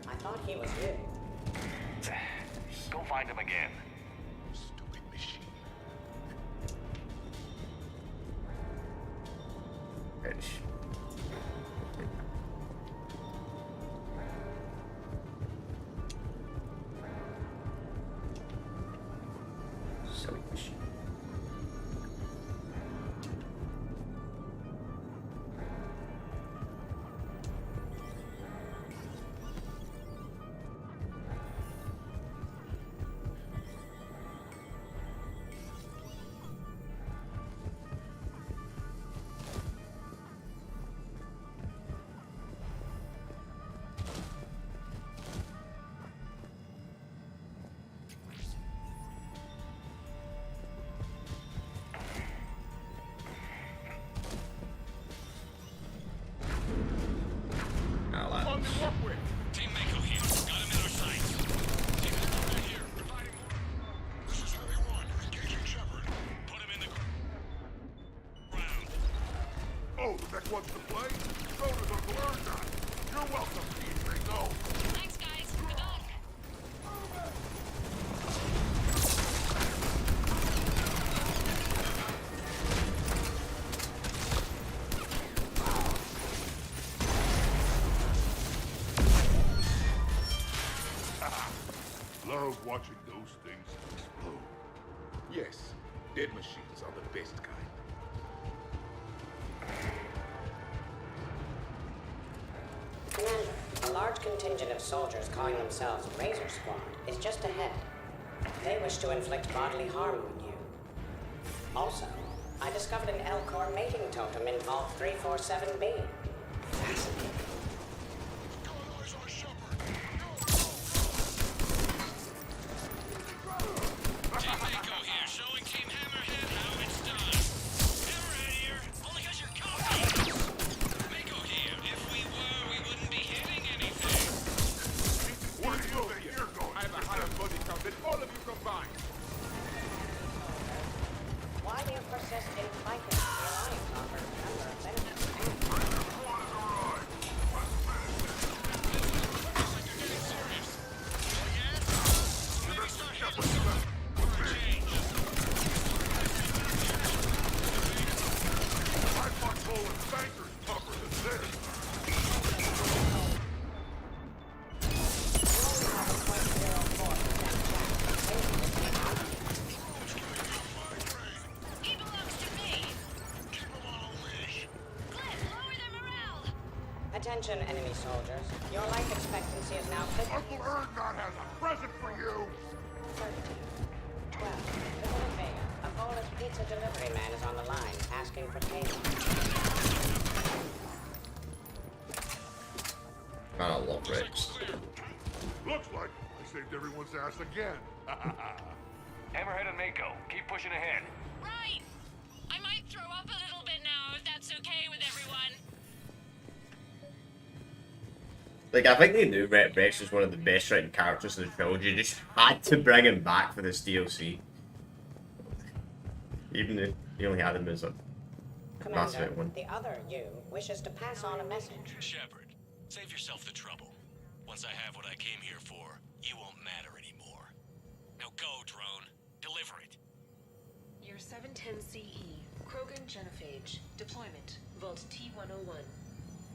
I thought he was you. Go find him again. Silly machine. Team Mako here. Got him in our sights. Take him over here. Providing more. This is Heavy 1. Engaging Shepard. Put him in the ground. Oh, the mech wants to play? So does Uncle Erndon. You're welcome, Team Mako. Thanks, guys. Good luck. Love watching those things explode. Yes, dead machines are the best kind. Commander, a large contingent of soldiers calling themselves Razor Squad is just ahead. They wish to inflict bodily harm on you. Also, I discovered an Elcor mating totem in Vault 347B. Fascinating. Team Mako here, showing Team Hammerhead how it's done. Hammerhead here, only 'cause you're cocky. Mako here, if we were, we wouldn't be hitting anything. Where do you think you're going? I have a higher body count than all of you combined. Why do you persist in fighting? The Alliance offers a number of benefits and Attention, enemy soldiers. Your life expectancy is now 50. Uncle Erndon has a present for you! 13. 12. Lieutenant Vega, a boneless pizza delivery man is on the line, asking for payment. Man, I love Rex. Looks like I saved everyone's ass again. Hammerhead and Mako, keep pushing ahead. Right. I might throw up a little bit now, if that's okay with everyone. Like, I think they knew Rex was one of the best written characters in the trilogy, just had to bring him back for this DLC. Even if he only had him as a Mass Effect one. The other you wishes to pass on a message. Shepard, save yourself the trouble. Once I have what I came here for, you won't matter anymore. Now go, drone. Deliver it. Year 710 CE. Krogan Genophage. Deployment. Vault T-101.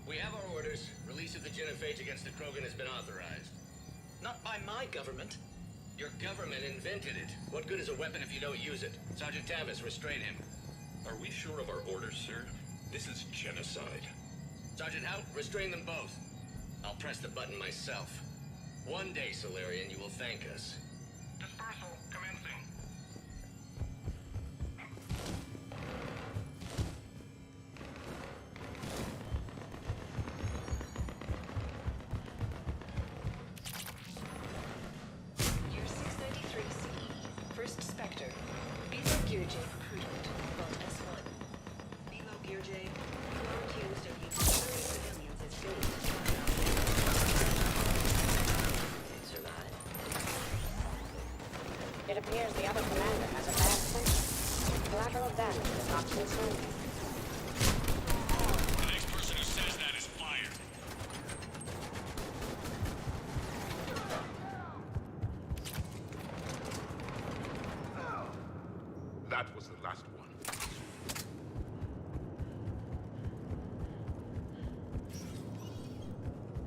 We have our orders. Release of the genophage against the Krogan has been authorized. Not by my government. Your government invented it. What good is a weapon if you don't use it? Sergeant Tavis, restrain him. Are we sure of our orders, sir? This is genocide. Sergeant Hout, restrain them both. I'll press the button myself. One day, Solarian, you will thank us. Dispersal commencing. Year 693 CE. First Spectre. Bilo Gearjay recruitment. Vault S1. Bilo Gearjay, you are accused of using 30 civilians as bait to find out It survived. It appears the other commander has a bad sense. Collateral damage does not concern him. The next person who says that is fired. That was the last one.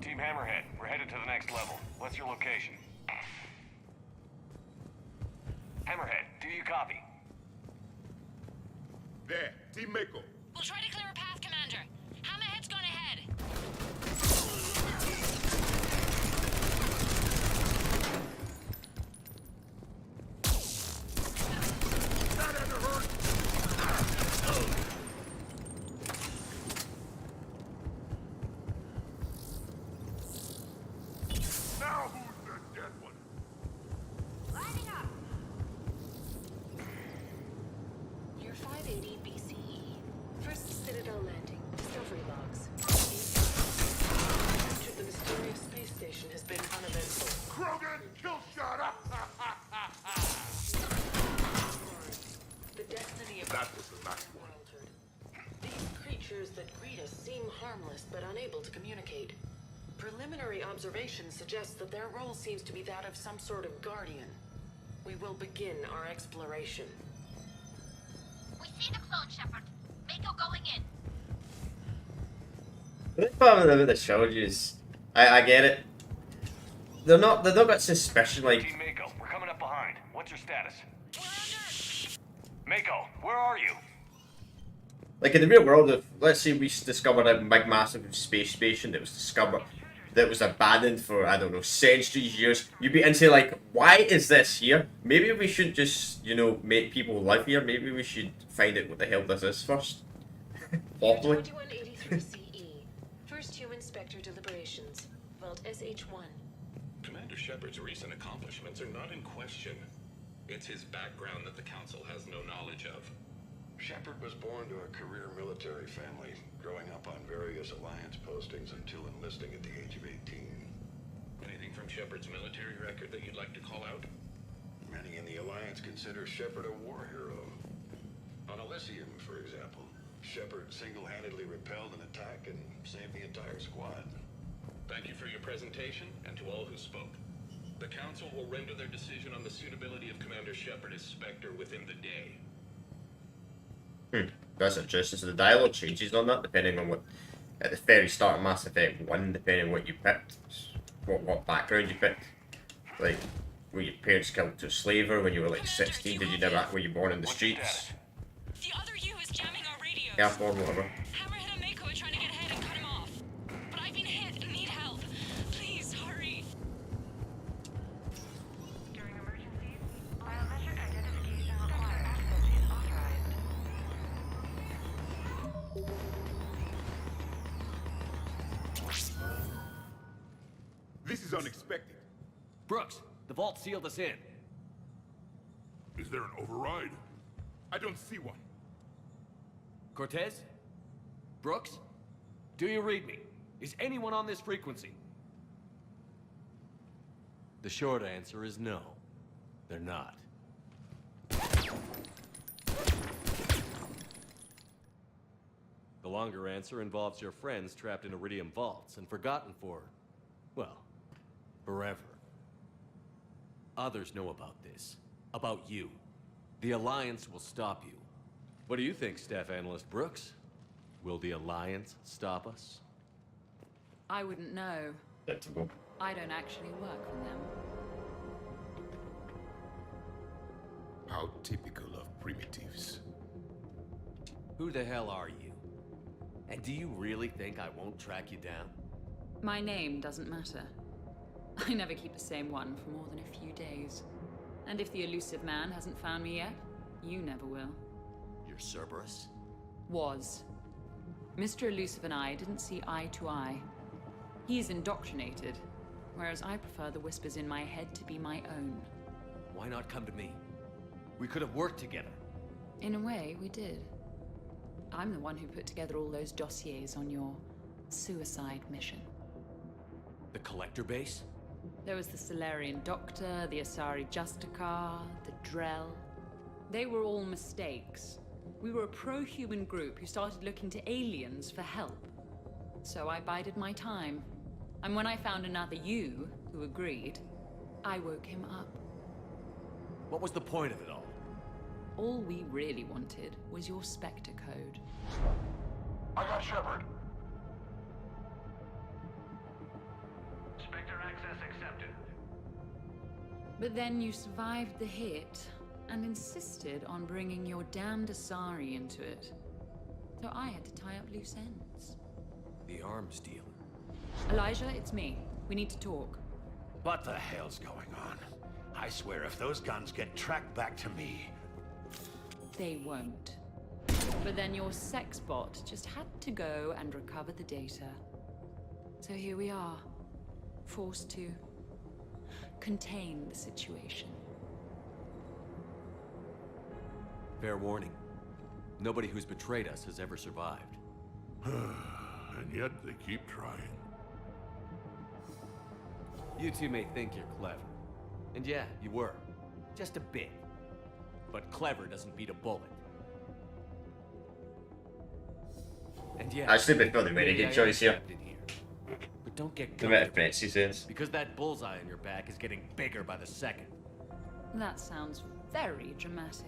Team Hammerhead, we're headed to the next level. What's your location? Hammerhead, do you copy? There, Team Mako. We'll try to clear a path, Commander. Hammerhead's gone ahead. Now who's the dead one? Lining up. Year 580 BCE. First Citadel landing. Discovery logs. Capture the mysterious space station has been uneventful. Krogan, kill shot! The destiny of That was the last one. altered. These creatures that greet us seem harmless but unable to communicate. Preliminary observation suggests that their role seems to be that of some sort of guardian. We will begin our exploration. We see the clone, Shepard. Mako going in. The problem with the soldiers, I get it. They've not got suspicion like. Team Mako, we're coming up behind. What's your status? Mako, where are you? Like in the real world, if let's say we discovered a big massive space station that was discovered that was abandoned for, I don't know, centuries, years, you'd be into like, why is this here? Maybe we should just, you know, make people live here. Maybe we should find out what the hell this is first. Properly. 2183 CE. First human Spectre deliberations. Vault SH1. Commander Shepard's recent accomplishments are not in question. It's his background that the Council has no knowledge of. Shepard was born to a career military family, growing up on various Alliance postings until enlisting at the age of 18. Anything from Shepard's military record that you'd like to call out? Many in the Alliance consider Shepard a war hero. On Elysium, for example, Shepard single-handedly repelled an attack and saved the entire squad. Thank you for your presentation, and to all who spoke. The Council will render their decision on the suitability of Commander Shepard as Spectre within the day. That's interesting. So the dialogue changes on that depending on what, at the very start of Mass Effect 1, depending on what you picked, what background you picked. Like, were your parents killed to a slaver when you were like 16? Did you never, were you born in the streets? The other U is jamming our radios. Yeah, born whatever. Hammerhead and Mako are trying to get ahead and cut him off. But I've been hit and need help. Please, hurry. During emergencies, biometric identification required. Access is authorized. This is unexpected. Brooks, the vault sealed us in. Is there an override? I don't see one. Cortez? Brooks? Do you read me? Is anyone on this frequency? The short answer is no. They're not. The longer answer involves your friends trapped in Iridium vaults and forgotten for, well, forever. Others know about this. About you. The Alliance will stop you. What do you think, Staff Analyst Brooks? Will the Alliance stop us? I wouldn't know. Acceptable. I don't actually work for them. How typical of primitives. Who the hell are you? And do you really think I won't track you down? My name doesn't matter. I never keep the same one for more than a few days. And if the elusive man hasn't found me yet, you never will. You're Cerberus? Was. Mr. Elusive and I didn't see eye to eye. He's indoctrinated, whereas I prefer the whispers in my head to be my own. Why not come to me? We could have worked together. In a way, we did. I'm the one who put together all those dossiers on your suicide mission. The Collector base? There was the Solarian Doctor, the Asari Justicar, the Drell. They were all mistakes. We were a pro-human group who started looking to aliens for help. So I bided my time. And when I found another you, who agreed, I woke him up. What was the point of it all? All we really wanted was your Spectre code. I got Shepard. Spectre access accepted. But then you survived the hit and insisted on bringing your damned Asari into it. So I had to tie up loose ends. The arms dealer. Elijah, it's me. We need to talk. What the hell's going on? I swear if those guns get tracked back to me... They won't. But then your sex bot just had to go and recover the data. So here we are, forced to contain the situation. Fair warning. Nobody who's betrayed us has ever survived. And yet they keep trying. You two may think you're clever. And yeah, you were. Just a bit. But clever doesn't beat a bullet. And yeah, Actually, before the renegade choice here. But don't get The bit of Frenzy says. because that bullseye on your back is getting bigger by the second. That sounds very dramatic.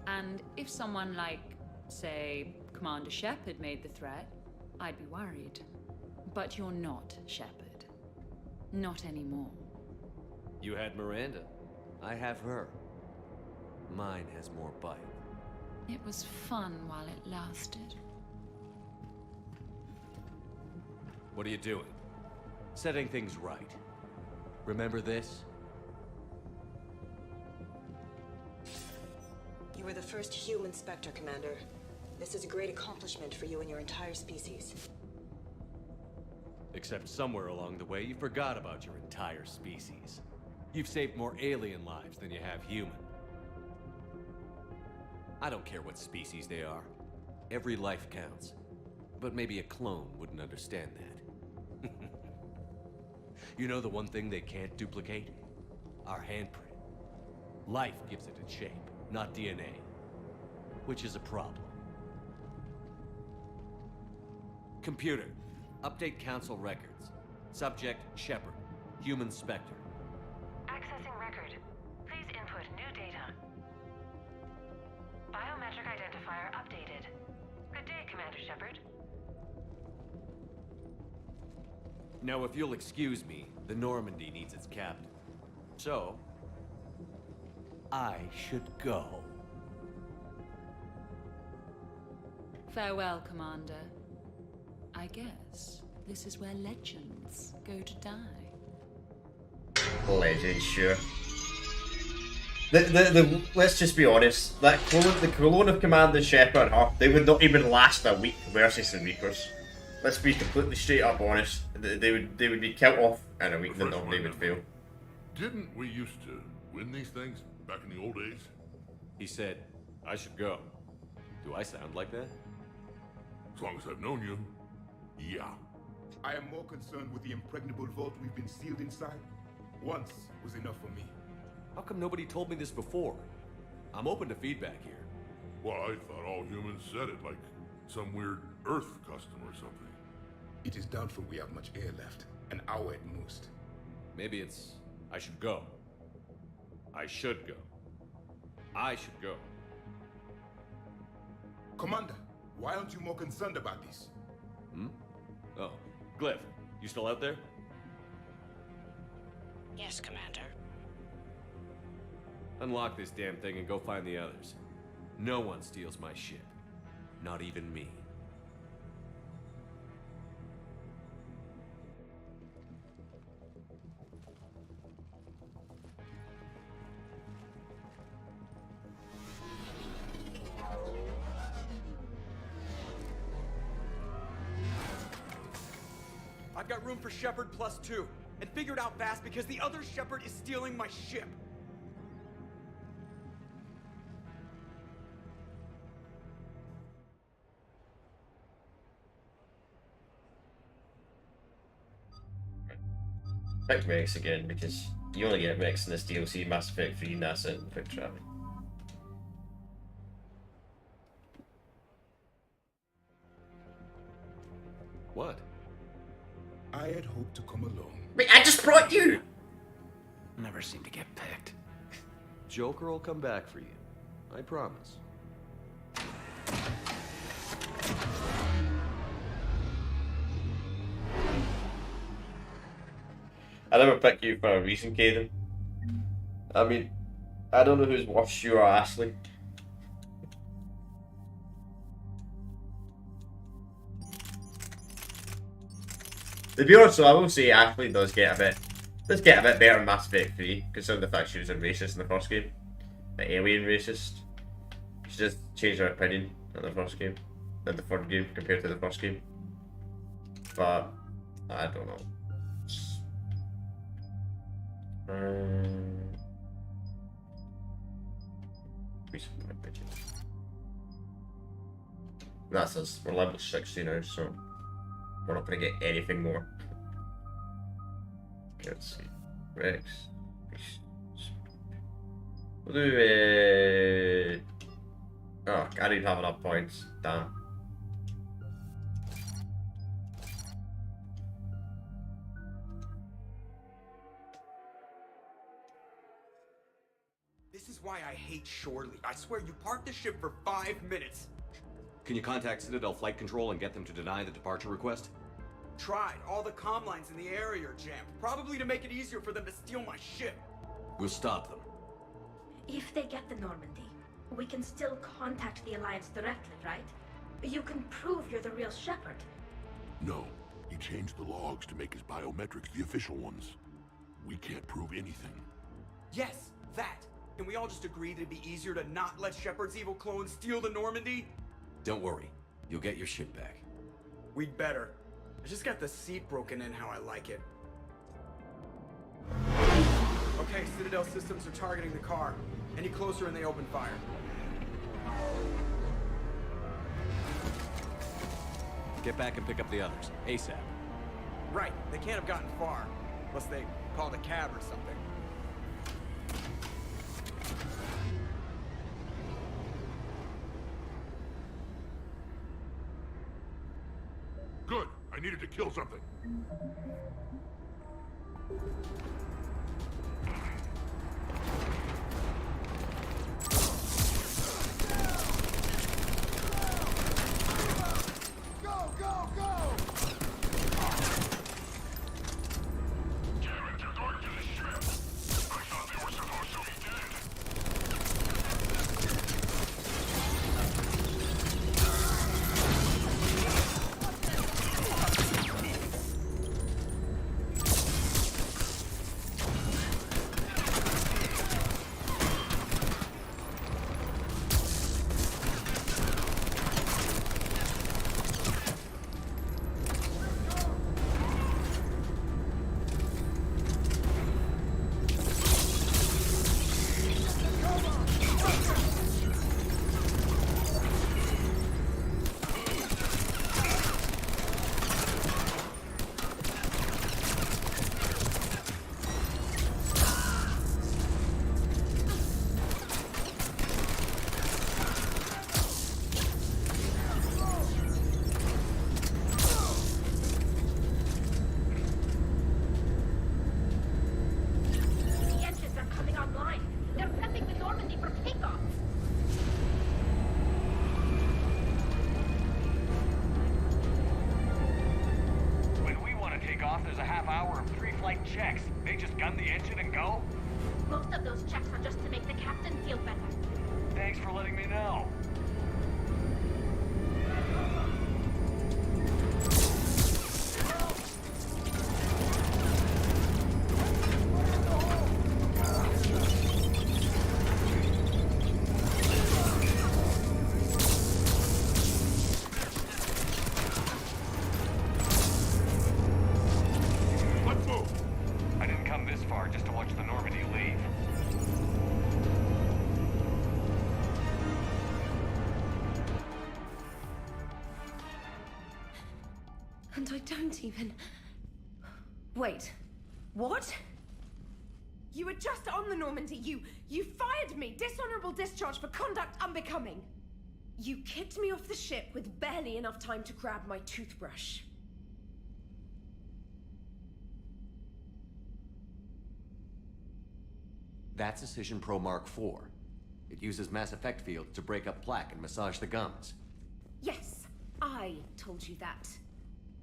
And if someone like, say, Commander Shepard made the threat, I'd be worried. But you're not Shepard. Not anymore. You had Miranda. I have her. Mine has more bite. It was fun while it lasted. What are you doing? Setting things right. Remember this? You were the first human Spectre, Commander. This is a great accomplishment for you and your entire species. Except somewhere along the way, you forgot about your entire species. You've saved more alien lives than you have human. I don't care what species they are. Every life counts. But maybe a clone wouldn't understand that. You know the one thing they can't duplicate? Our handprint. Life gives it its shape, not DNA. Which is a problem. Computer, update Council records. Subject, Shepard. Human Spectre. Accessing record. Please input new data. Biometric identifier updated. Good day, Commander Shepard. Now, if you'll excuse me, the Normandy needs its captain. So, I should go. Farewell, Commander. I guess this is where legends go to die. Legend, sure. Let's just be honest. The clone of Commander Shepard, they would not even last a week versus the Reapers. Let's be completely straight up honest. They would be killed off in a week. They would fail. Didn't we used to win these things back in the old days? He said, I should go. Do I sound like that? As long as I've known you, yeah. I am more concerned with the impregnable vault we've been sealed inside. Once was enough for me. How come nobody told me this before? I'm open to feedback here. Well, I thought all humans said it, like some weird Earth custom or something. It is doubtful we have much air left. An hour at most. Maybe it's, I should go. I should go. I should go. Commander, why aren't you more concerned about this? Hmm? Oh, Glyph, you still out there? Yes, Commander. Unlock this damn thing and go find the others. No one steals my shit. Not even me. I've got room for Shepard +2. And figure it out fast because the other Shepard is stealing my ship. Pick Rex again because you only get Rex in this DLC, Mass Effect 3, NASA, and Quick Travel. What? I had hoped to come along. Wait, I just brought you! Never seem to get picked. Joker will come back for you. I promise. I never pick you for a reason, Caden. I mean, I don't know who's worse, you or Ashley. To be honest, so I will say Ashley does get a bit better in Mass Effect 3, considering the fact she was a racist in the first game. The alien racist. She just changed her opinion in the first game, in the third game compared to the first game. But I don't know. That's us. We're level 60 now, so we're not going to get anything more. Let's see. Rex. We'll do oh, I didn't have enough points. Damn. This is why I hate Shorely. I swear you parked the ship for 5 minutes. Can you contact Citadel Flight Control and get them to deny the departure request? Tried. All the comm lines in the area are jammed. Probably to make it easier for them to steal my ship. We'll stop them. If they get the Normandy, we can still contact the Alliance directly, right? You can prove you're the real Shepard. No. He changed the logs to make his biometrics the official ones. We can't prove anything. Yes, that. Can we all just agree that it'd be easier to not let Shepard's evil clone steal the Normandy? Don't worry. You'll get your ship back. We'd better. I just got the seat broken in how I like it. Okay, Citadel systems are targeting the car. Any closer and they open fire. Get back and pick up the others. ASAP. Right, they can't have gotten far. Unless they called a cab or something. Good. I needed to kill something. Go, go, go! Damn it, they're going to the ship. I thought they were supposed to be dead. The engines are coming online. They're prepping the Normandy for takeoff. When we want to take off, there's a half hour of pre-flight checks. They just gun the engine and go? Most of those checks are just to make the captain feel better. Thanks for letting me know. far just to watch the Normandy leave. And I don't even... Wait. What? You were just on the Normandy. You fired me. Dishonorable discharge for conduct unbecoming. You kicked me off the ship with barely enough time to grab my toothbrush. That's Decision Pro Mark IV. It uses mass effect fields to break up plaque and massage the gums. Yes, I told you that.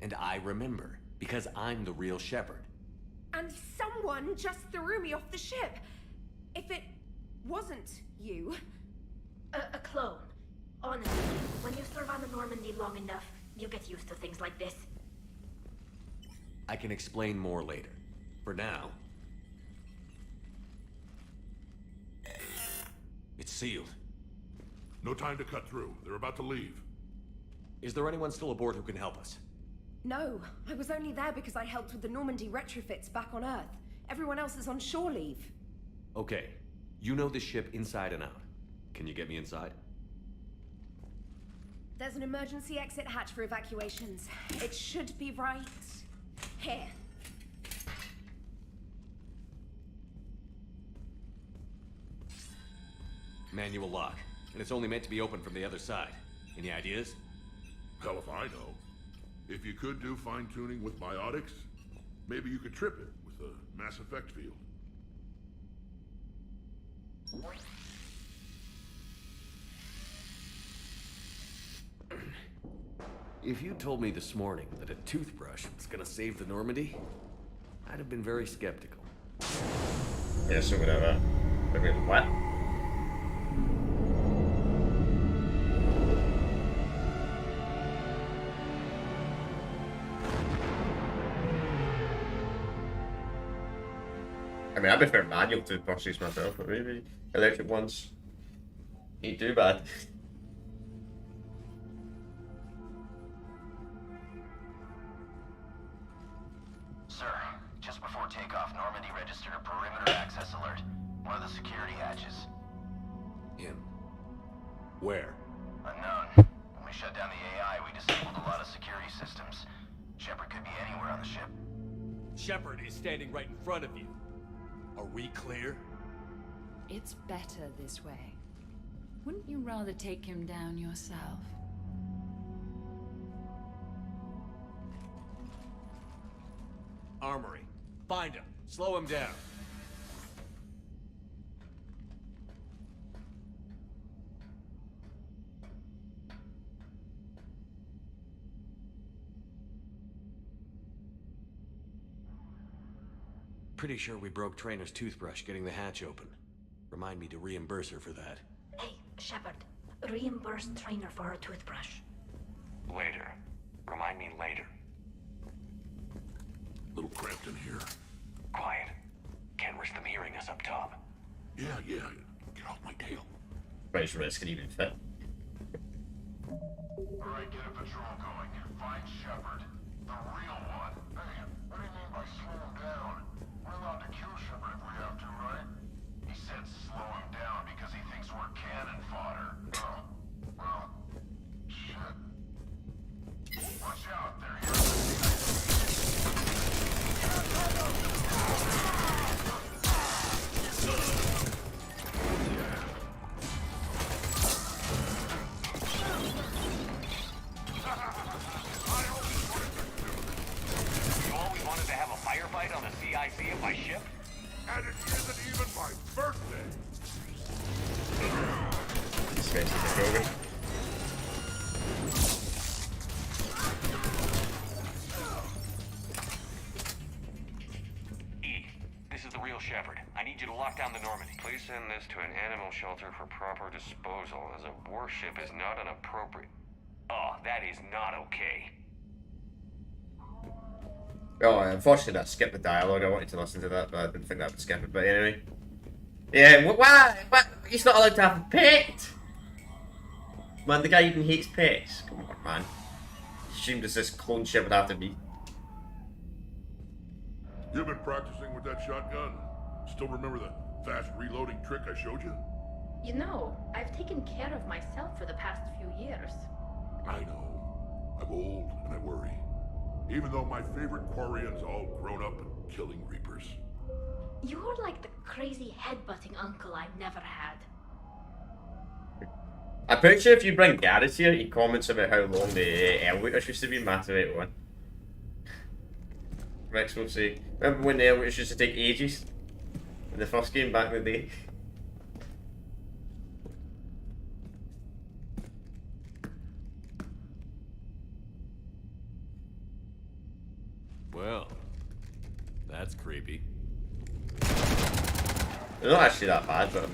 And I remember, because I'm the real Shepard. And someone just threw me off the ship. If it wasn't you... A clone. Honestly, when you serve on the Normandy long enough, you get used to things like this. I can explain more later. For now... It's sealed. No time to cut through. They're about to leave. Is there anyone still aboard who can help us? No, I was only there because I helped with the Normandy retrofits back on Earth. Everyone else is on shore leave. Okay. You know this ship inside and out. Can you get me inside? There's an emergency exit hatch for evacuations. It should be right here. Manual lock. And it's only meant to be opened from the other side. Any ideas? Hell if I know. If you could do fine-tuning with biotics, maybe you could trip it with a mass effect field. If you told me this morning that a toothbrush was gonna save the Normandy, I'd have been very skeptical. Yeah, so whatever. I mean, what? I mean, I prefer manual toothbrushes myself, but maybe electric ones ain't too bad. Sir, just before takeoff, Normandy registered a perimeter access alert. One of the security hatches. Him. Where? Unknown. When we shut down the AI, we disabled a lot of security systems. Shepard could be anywhere on the ship. Shepard is standing right in front of you. Are we clear? It's better this way. Wouldn't you rather take him down yourself? Armory. Find him. Slow him down. Pretty sure we broke Trainer's toothbrush getting the hatch open. Remind me to reimburse her for that. Hey, Shepard. Reimburse Trainer for her toothbrush. Later. Remind me later. Little cramped in here. Quiet. Can't risk them hearing us up top. Yeah. Get off my tail. Pretty sure this could even fit. Alright, get a patrol going. Find Shepard. The real one. Hey, what do you mean by slow him down? We're allowed to kill Shepard if we have to, right? He said slow him down because he thinks we're cannon fodder. Oh, well, shit. Watch out, they're here. You always wanted to have a firefight on the CIC of my ship? And it isn't even my birthday. This guy's the Krogan. This is the real Shepard. I need you to lock down the Normandy. Please send this to an animal shelter for proper disposal, as a warship is not an appropriate... Oh, that is not okay. Oh, unfortunately, I skipped the dialogue. I wanted to listen to that, but I didn't think that would skip it. But anyway. Yeah, why? He's not allowed to have a pet! Man, the guy even hates pets. Come on, man. Assumed as this clone ship would have to be. You've been practicing with that shotgun? Still remember the fast reloading trick I showed you? You know, I've taken care of myself for the past few years. I know. I'm old and I worry. Even though my favorite Quarian's all grown up and killing Reapers. You're like the crazy headbutting uncle I've never had. I'm pretty sure if you bring Gareth here, he comments about how long the elevators used to be in Mass Effect 1. Rex will say, remember when the elevators used to take ages? In the first game back in the day? Well, that's creepy. They're not actually that bad, but...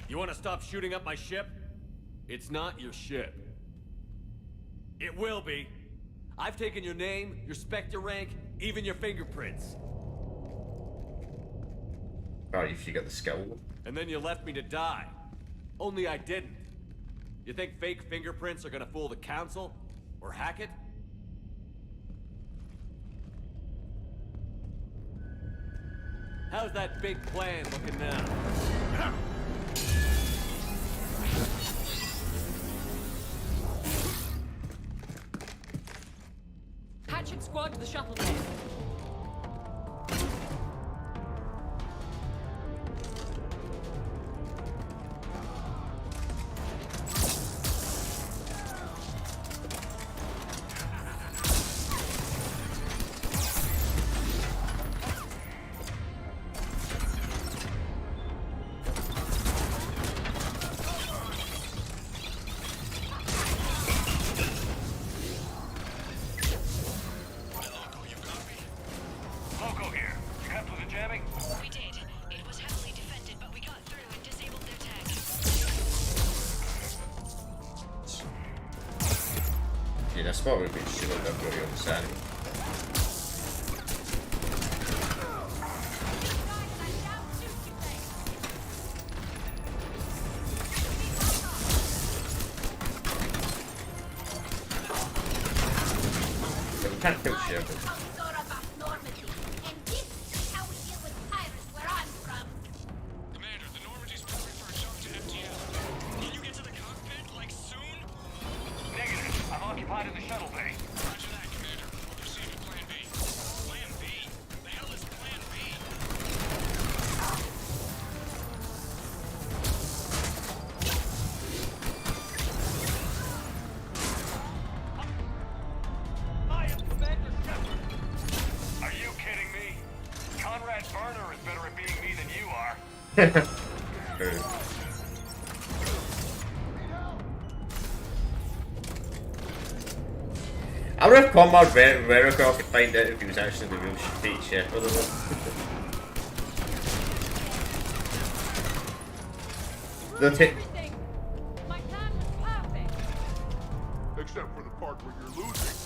You want to stop shooting up my ship? It's not your ship. It will be. I've taken your name, your Spectre rank, even your fingerprints. Oh, if you got the skill. And then you left me to die. Only I didn't. You think fake fingerprints are gonna fool the Council? Or hack it? How's that big plan looking now? Hatchet squad to the shuttle bay. That's what we've been shooting up really on the side. We can't kill Shepard. I would have come out very quick to find out if he was actually the real fake Shepard or not. The Except for the part where you're losing.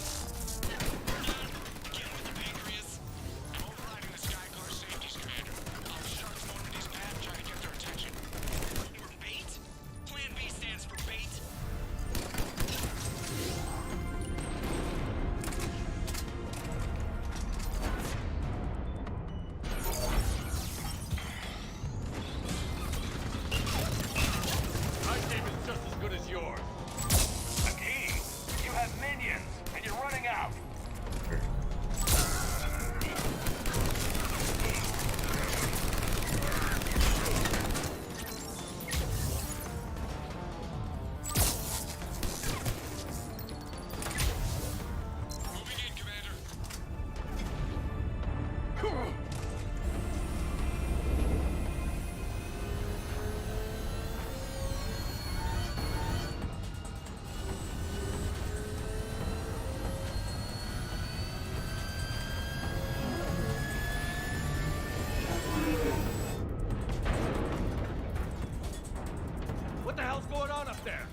What the hell's going on up there?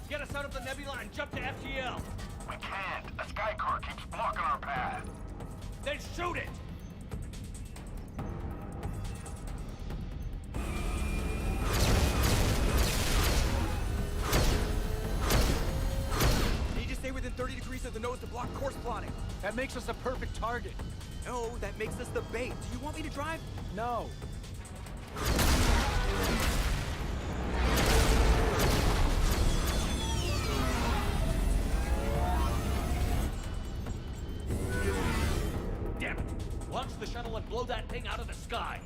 Get us out of the nebula and jump to FTL. We can't. A sky car keeps blocking our path. Then shoot it! Need to stay within 30 degrees of the nose to block course plotting. That makes us a perfect target. No, that makes us the bait. Do you want me to drive? No. Damn it! Launch the shuttle and blow that thing out of the sky!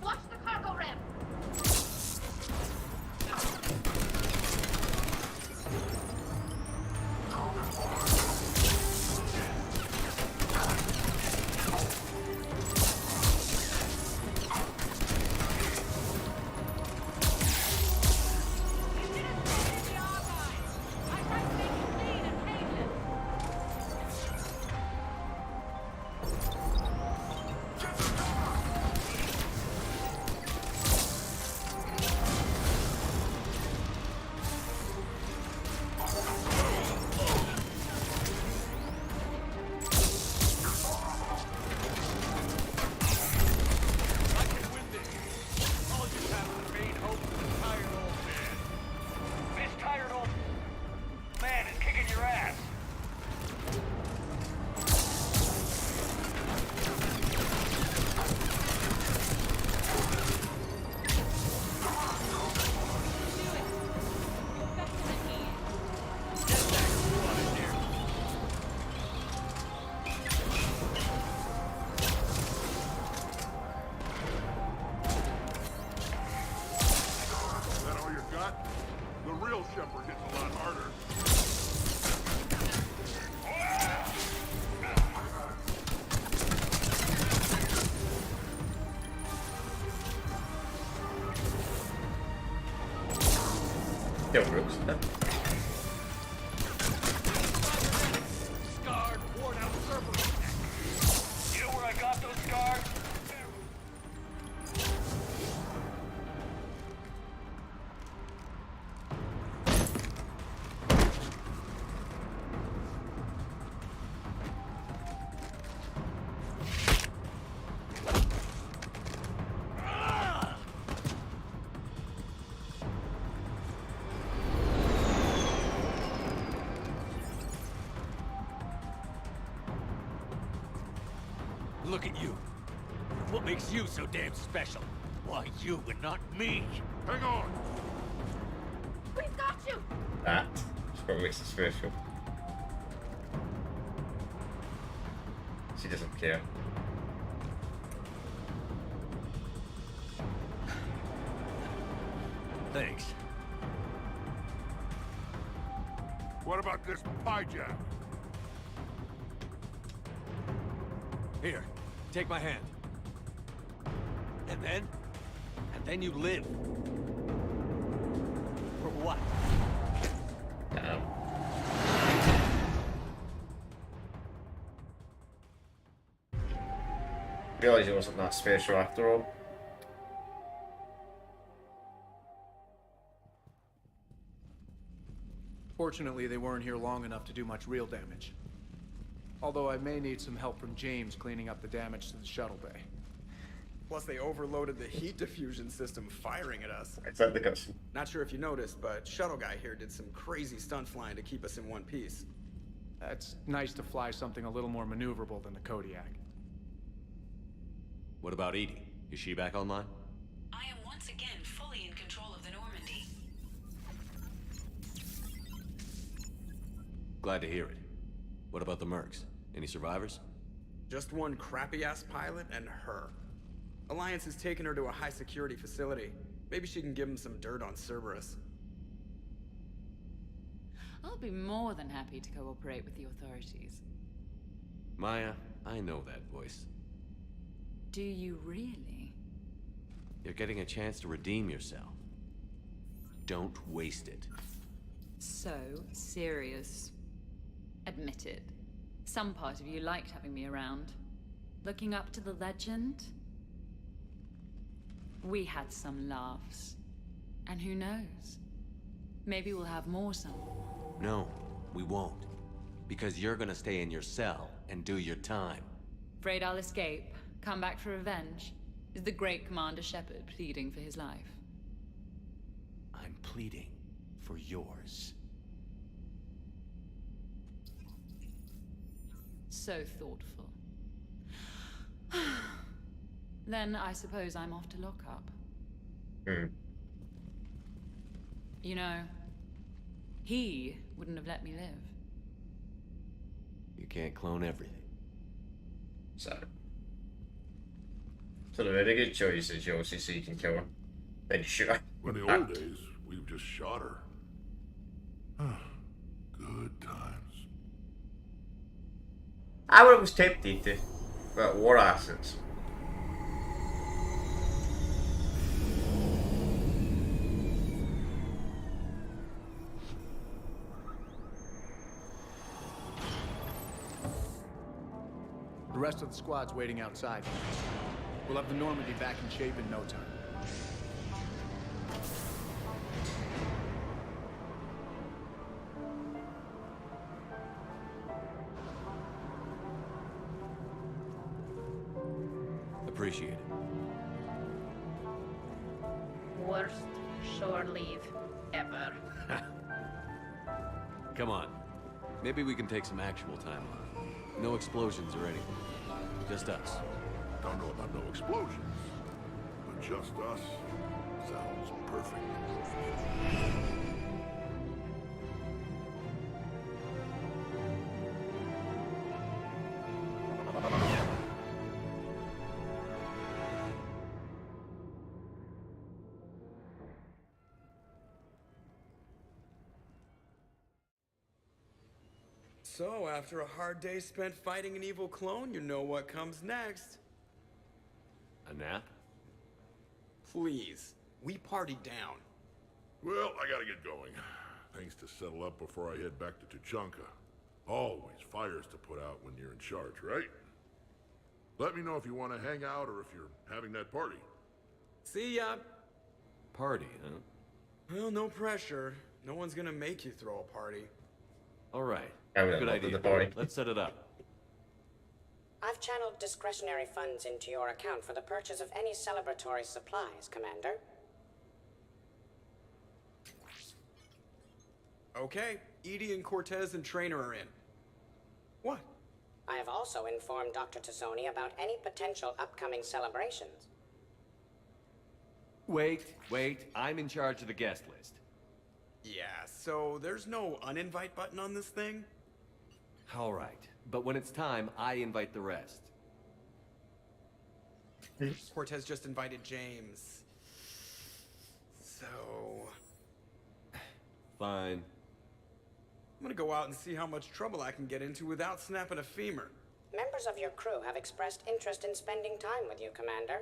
Watch the cargo ramp! Kill Brooks. Scarred, worn out Cerberus. You know where I got those scars? Look at you. What makes you so damn special? Why you and not me? Hang on! We've got you! That is what makes it special. She doesn't care. Thanks. What about this pie jam? Here, take my hand. And then you live. For what? Realised it wasn't that special after all. Fortunately, they weren't here long enough to do much real damage. Although I may need some help from James cleaning up the damage to the shuttle bay. Plus, they overloaded the heat diffusion system, firing at us. It's like the cutscene. Not sure if you noticed, but Shuttle Guy here did some crazy stunt flying to keep us in one piece. It's nice to fly something a little more maneuverable than the Kodiak. What about Edie? Is she back online? I am once again fully in control of the Normandy. Glad to hear it. What about the Mercs? Any survivors? Just one crappy-ass pilot and her. Alliance has taken her to a high-security facility. Maybe she can give him some dirt on Cerberus. I'll be more than happy to cooperate with the authorities. Maya, I know that voice. Do you really? You're getting a chance to redeem yourself. Don't waste it. So serious. Admit it. Some part of you liked having me around. Looking up to the legend. We had some laughs. And who knows? Maybe we'll have more some. No, we won't. Because you're gonna stay in your cell and do your time. Afraid I'll escape? Come back for revenge? Is the great Commander Shepard pleading for his life? I'm pleading for yours. So thoughtful. Then I suppose I'm off to lock up. You know, he wouldn't have let me live. You can't clone everything. So the very good choice is you obviously so you can kill her. Then you shoot her. In the old days, we've just shot her. Good times. I was tempted to, but war assets. The rest of the squad's waiting outside. We'll have the Normandy back in shape in no time. Appreciate it. Worst shore leave ever. Come on. Maybe we can take some actual time off. No explosions or anything. Just us. Don't know about no explosions, but just us sounds perfect. So, after a hard day spent fighting an evil clone, you know what comes next. A nap? Please, we party down. Well, I gotta get going. Things to settle up before I head back to Tuchanka. Always fires to put out when you're in charge, right? Let me know if you want to hang out or if you're having that party. See ya. Party, huh? Well, no pressure. No one's gonna make you throw a party. All right. I would Good have idea. the party. Let's set it up. I've channeled discretionary funds into your account for the purchase of any celebratory supplies, Commander. Okay, Edie and Cortez and Trainer are in. What? I have also informed Dr. Tazzoni about any potential upcoming celebrations. Wait. I'm in charge of the guest list. Yeah, so there's no uninvite button on this thing? All right. But when it's time, I invite the rest. Cortez just invited James. So... Fine. I'm gonna go out and see how much trouble I can get into without snapping a femur. Members of your crew have expressed interest in spending time with you, Commander.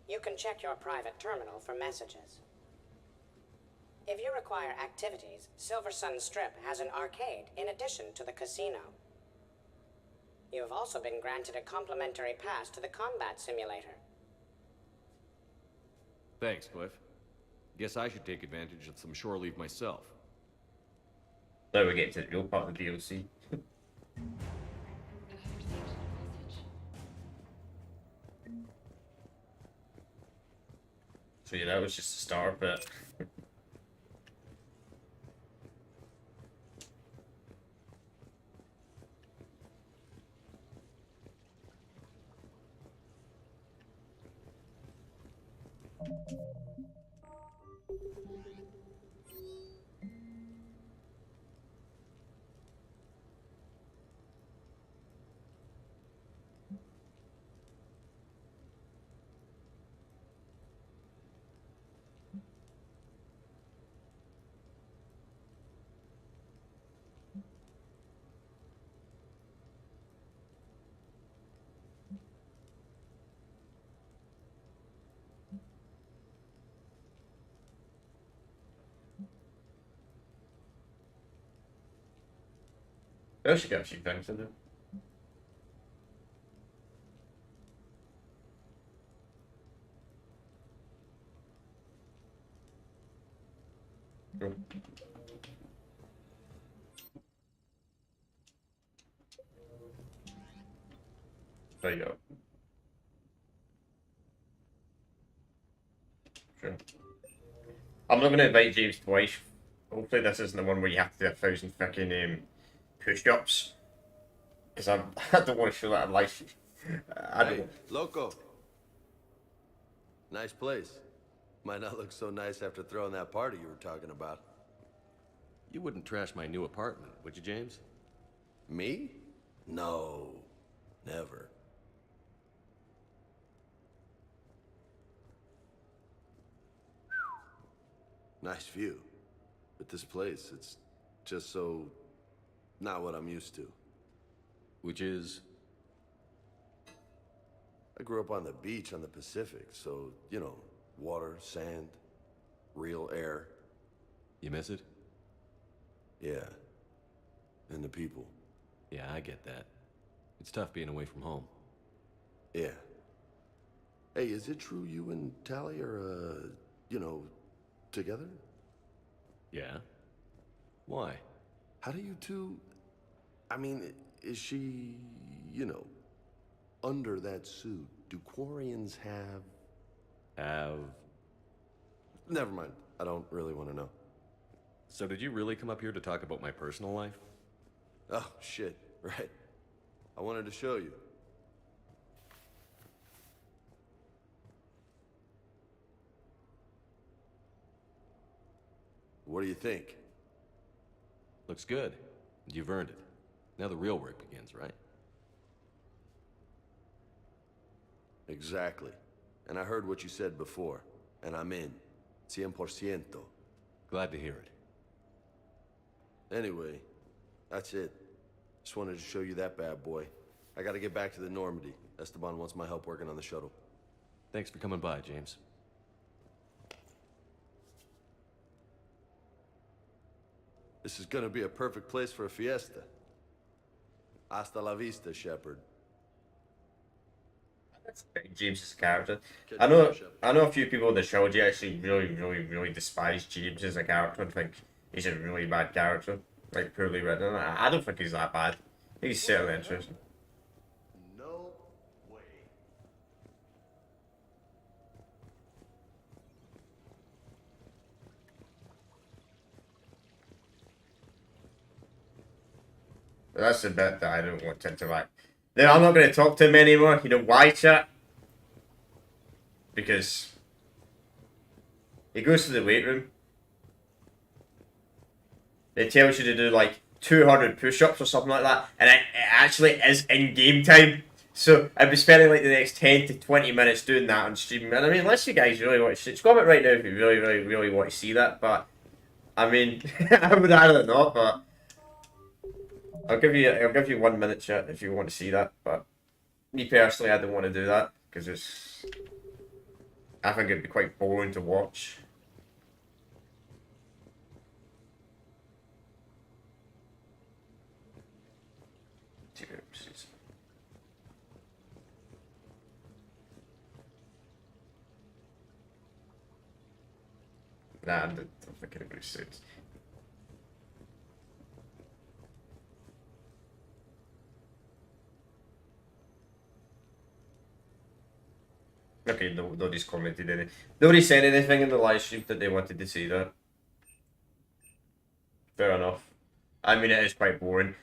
You can check your private terminal for messages. If you require activities, Silver Sun Strip has an arcade in addition to the casino. You have also been granted a complimentary pass to the combat simulator. Thanks, Cliff. Guess I should take advantage of some shore leave myself. Now we get to the real part of the DLC. So yeah, that was just the start, but I should get a few things to do. Cool. There you go. Sure. I'm not going to invite James twice. Hopefully this isn't the one where you have to do 1,000 freaking push-ups. Because I don't want to show that in life. I don't. Hey, loco. Nice place. Might not look so nice after throwing that party you were talking about. You wouldn't trash my new apartment, would you, James? Me? No. Never. Nice view. But this place, it's just so... not what I'm used to. Which is? I grew up on the beach on the Pacific, so, you know, water, sand, real air. You miss it? Yeah. And the people. Yeah, I get that. It's tough being away from home. Yeah. Hey, is it true you and Tally are, you know, together? Yeah? Why? How do you two... I mean, is she, you know, under that suit? Do Quarians have... Never mind. I don't really want to know. So did you really come up here to talk about my personal life? Oh, shit. Right. I wanted to show you. What do you think? Looks good. You've earned it. Now the real work begins, right? Exactly. And I heard what you said before, and I'm in. 100%. Glad to hear it. Anyway, that's it. Just wanted to show you that bad boy. I gotta get back to the Normandy. Esteban wants my help working on the shuttle. Thanks for coming by, James. This is gonna be a perfect place for a fiesta. Hasta la vista, Shepard. James' character. I know a few people in the trilogy actually really despise James as a character and think he's a really bad character. Like, poorly written. I don't think he's that bad. He's certainly interesting. No way. But that's the bit that I don't want to interact. Then I'm not going to talk to him anymore. You know why, chat? Because he goes to the weight room. It tells you to do like 200 push-ups or something like that, and it actually is in game time. So I'd be spending like the next 10 to 20 minutes doing that on stream. And I mean, unless you guys really want to see, comment right now if you really want to see that. But I mean, I would rather not. But I'll give you 1 minute, chat, if you want to see that. But me personally, I don't want to do that because I think it'd be quite boring to watch. Nah, I don't think anybody suits. Okay, nobody's commented anything. Nobody said anything in the live stream that they wanted to see that. Fair enough. I mean, it is quite boring.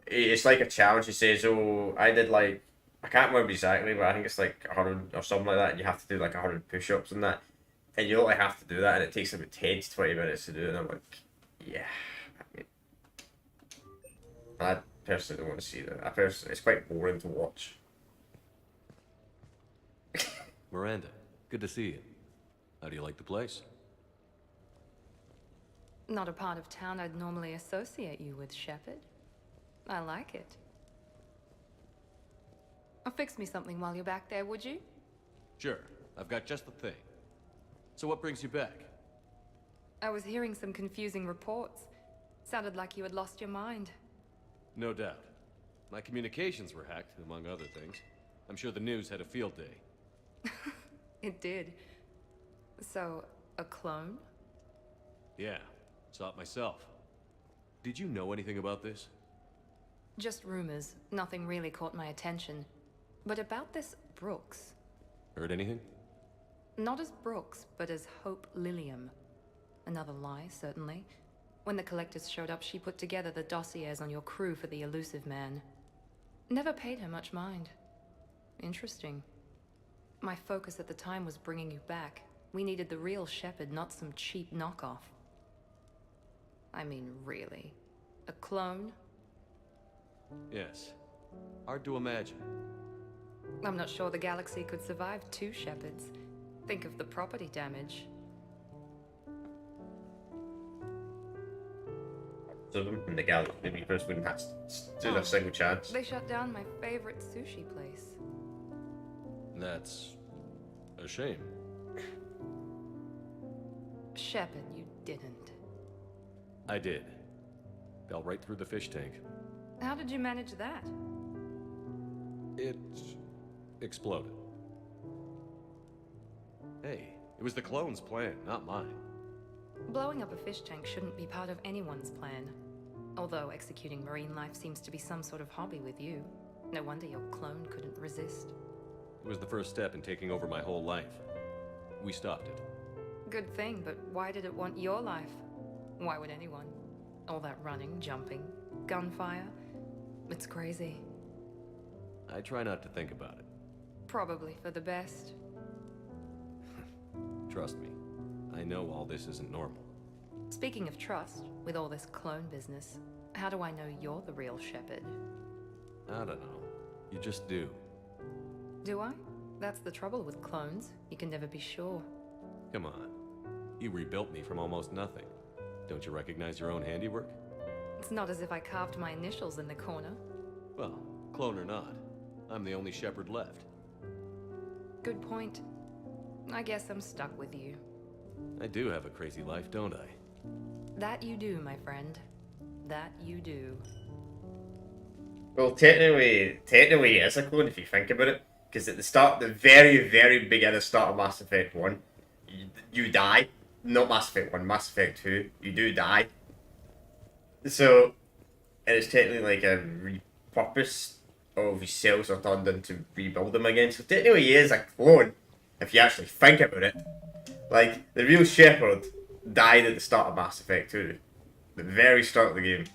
It's like a challenge. He says, oh, I did like, I can't remember exactly, but I think it's like 100 or something like that, and you have to do like 100 push-ups and that. And you only have to do that, and it takes about 10 to 20 minutes to do it, and I'm like, yeah. I personally don't want to see that. It's quite boring to watch. Miranda, good to see you. How do you like the place? Not a part of town I'd normally associate you with, Shepard. I like it. Fix me something while you're back there, would you? Sure, I've got just the thing. So what brings you back? I was hearing some confusing reports. Sounded like you had lost your mind. No doubt. My communications were hacked, among other things. I'm sure the news had a field day. It did. So, a clone? Yeah, saw it myself. Did you know anything about this? Just rumors. Nothing really caught my attention. But about this Brooks... Heard anything? Not as Brooks, but as Hope Lilium. Another lie, certainly. When the collectors showed up, she put together the dossiers on your crew for the elusive man. Never paid her much mind. Interesting. My focus at the time was bringing you back. We needed the real Shepard, not some cheap knockoff. I mean, really. A clone? Yes. Hard to imagine. I'm not sure the galaxy could survive 2 Shepards. Think of the property damage. So in the galaxy, maybe first wouldn't have stood a single chance. They shut down my favorite sushi place. That's a shame. Shepard, you didn't. I did. Fell right through the fish tank. How did you manage that? It exploded. Hey, it was the clone's plan, not mine. Blowing up a fish tank shouldn't be part of anyone's plan. Although executing marine life seems to be some sort of hobby with you. No wonder your clone couldn't resist. It was the first step in taking over my whole life. We stopped it. Good thing, but why did it want your life? Why would anyone? All that running, jumping, gunfire. It's crazy. I try not to think about it. Probably for the best. Trust me, I know all this isn't normal. Speaking of trust, with all this clone business, how do I know you're the real Shepard? I don't know. You just do. Do I? That's the trouble with clones. You can never be sure. Come on. You rebuilt me from almost nothing. Don't you recognize your own handiwork? It's not as if I carved my initials in the corner. Well, clone or not, I'm the only Shepard left. Good point. I guess I'm stuck with you. I do have a crazy life, don't I? That you do, my friend. That you do. Well, technically it is a clone if you think about it. Because at the start, the very, very beginning start of Mass Effect 1, you die. Not Mass Effect 1, Mass Effect 2. You do die. So, and it's technically like a repurpose of his cells are turned into rebuild them again. So technically he is a clone, if you actually think about it. Like, the real Shepard died at the start of Mass Effect 2. The very start of the game.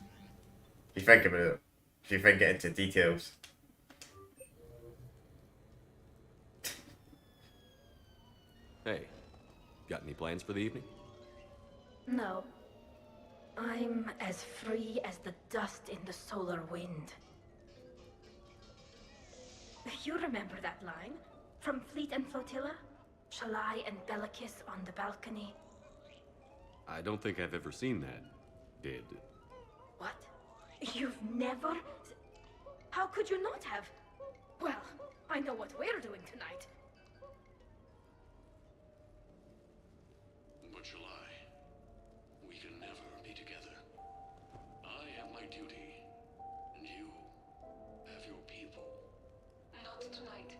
If you think about it. If you think it into details. Hey, got any plans for the evening? No. I'm as free as the dust in the solar wind. You remember that line? From Fleet and Flotilla? Shalai and Bellicus on the balcony? I don't think I've ever seen that. Did. What? You've never? How could you not have? Well, I know what we're doing tonight. But Shalai, we can never be together. I have my duty, and you have your people. Not tonight.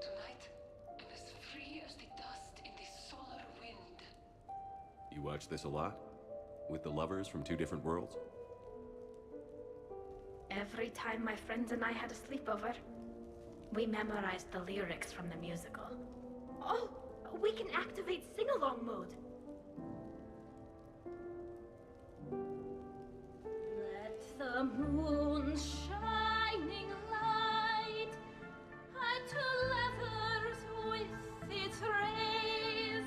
Tonight, I'm as free as the dust in the solar wind. You watch this a lot? With the lovers from 2 different worlds? Every time my friends and I had a sleepover, we memorized the lyrics from the musical. Oh, we can activate sing-along mode. Let the moon shining light add to leathers with its rays.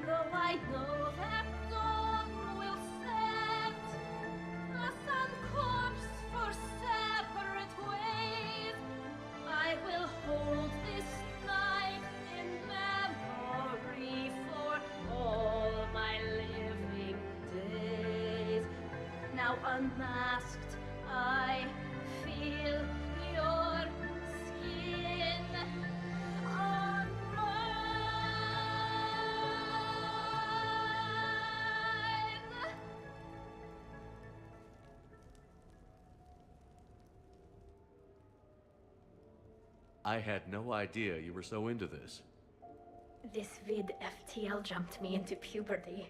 Though I know that dawn will set us on course for separate ways, I will hold this night in memory for all my living days. Now unmasked, I feel your skin on mine. I had no idea you were so into this. This vid FTL jumped me into puberty.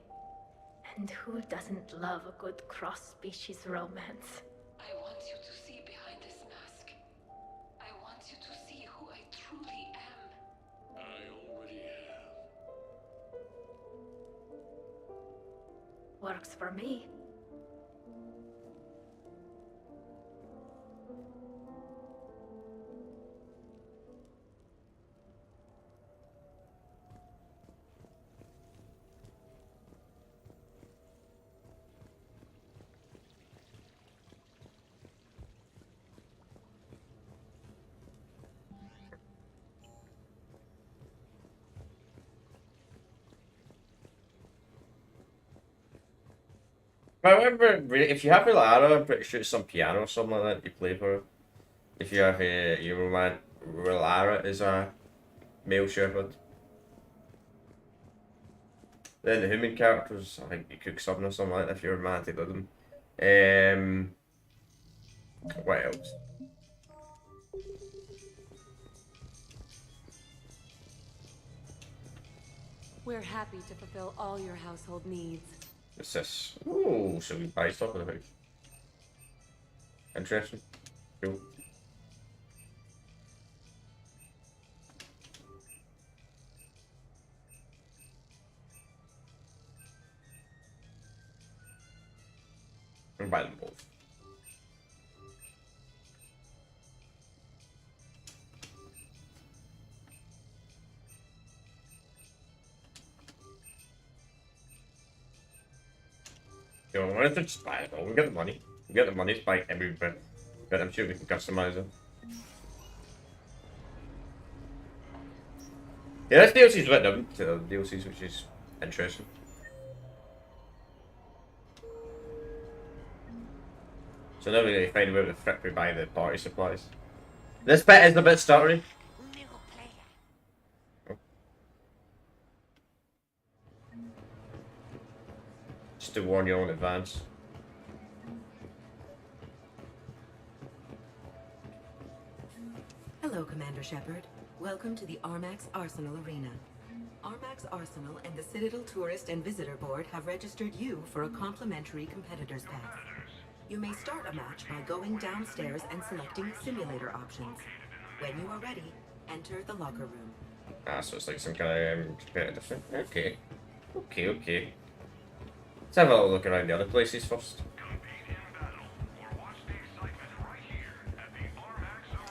And who doesn't love a good cross-species romance? I want you to see behind this mask. I want you to see who I truly am. I already have. works for me. I remember if you have Lara, I'm pretty sure it's some piano or something like that you play for her. If you have your man Lara is a male shepherd. Then the human characters, I think you cook something or something like that if you're romantic with them. What else? We're happy to fulfill all your household needs. What's this? Ooh, so we buy stuff with the house. Interesting. Cool. We'll buy them both. You know, why don't we just buy it all? We get the money. We get the money to buy every bit. But I'm sure we can customize it. Yeah, this DLC's a bit different to the other DLCs, which is interesting. So now we really find out where the frick we buy the party supplies. This bit is a bit stuttery. Just to warn you all in advance. Hello, Commander Shepard. Welcome to the Armax Arsenal Arena. Armax Arsenal and the Citadel Tourist and Visitor Board have registered you for a complimentary competitor's pass. You may start a match by going downstairs and selecting simulator options. When you are ready, enter the locker room. Ah, so it's like some kind of competitive thing. Okay. Okay. Let's have a little look around the other places first.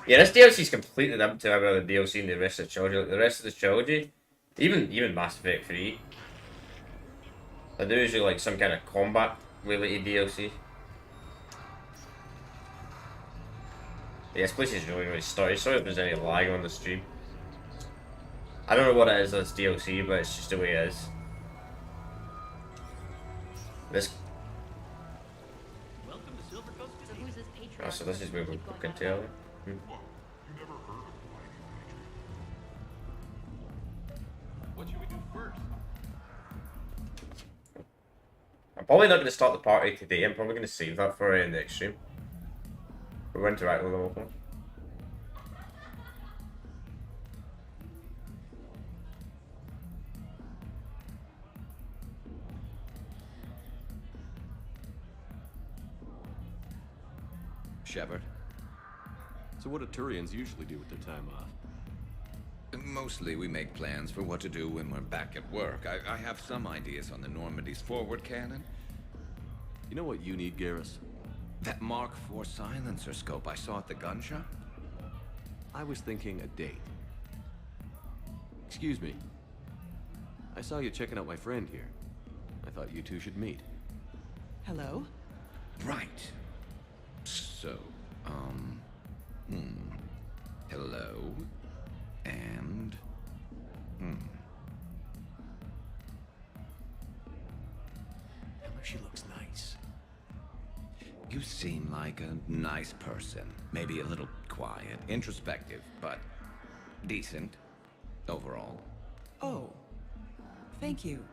Yeah, this DLC is completely different to every other DLC in the rest of the trilogy. Like the rest of the trilogy, even Mass Effect 3, they're usually like some kind of combat related DLC. Yeah, this place is really started. Sorry if there's any lag on the stream. I don't know what it is this DLC, but it's just the way it is. This. Oh, so this is where we can tell. What should we do first? I'm probably not going to start the party today. I'm probably going to save that for the next stream. We'll interact with them all. Shepard. So what do Turians usually do with their time off? Mostly we make plans for what to do when we're back at work. I have some ideas on the Normandy's forward cannon. You know what you need, Garrus? That Mark IV silencer scope I saw at the gun shop? I was thinking a date. Excuse me. I saw you checking out my friend here. I thought you two should meet. Hello? Right. So, hello, and, She looks nice. You seem like a nice person. Maybe a little quiet, introspective, but decent, overall. Oh. Thank you.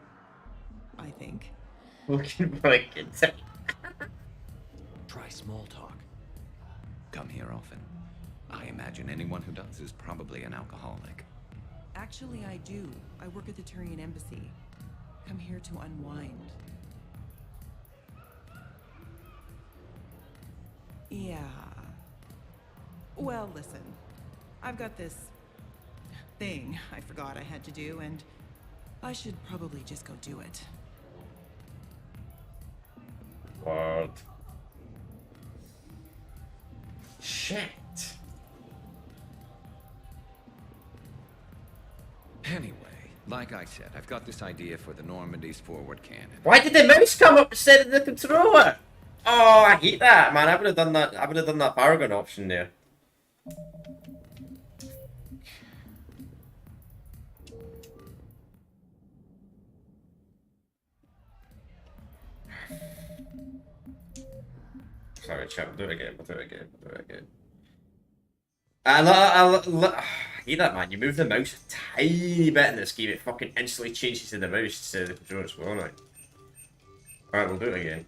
I think. Looking like it's. Try small talk. Come here often. I imagine anyone who does is probably an alcoholic. Actually, I do. I work at the Turian embassy. Come here to unwind. Yeah. Well, listen. I've got this thing I forgot I had to do, and I should probably just go do it. Lord. Shit. Anyway, like I said, I've got this idea for the Normandy's forward cannon. Why did the mouse come up instead of the controller? Oh, I hate that, man. I would have done that. I would have done that Paragon option there. Sorry, chat. We'll do it again. We'll do it again. We'll do it again. I hate that, man. You move the mouse a tiny bit in this game, it fucking instantly changes to the mouse instead of the controller. It's well now. Alright, we'll do it again.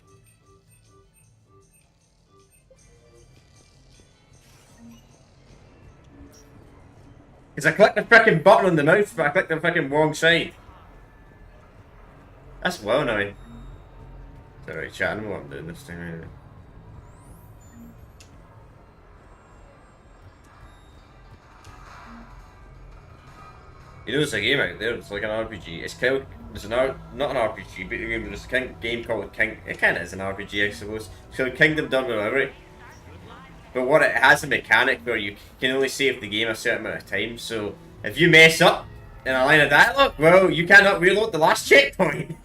Because I clicked the freaking button on the mouse, but I clicked the freaking wrong side. That's well annoying. Sorry, chat. I don't know what I'm doing this time. You know, there's a game out there. It's like an RPG. It's called. There's not an RPG, but there's a game called King. It kind of is an RPG, I suppose. It's called Kingdom Done Delivery. But what it has a mechanic where you can only save the game a certain amount of time. So if you mess up in a line of dialogue, well, you cannot reload the last checkpoint.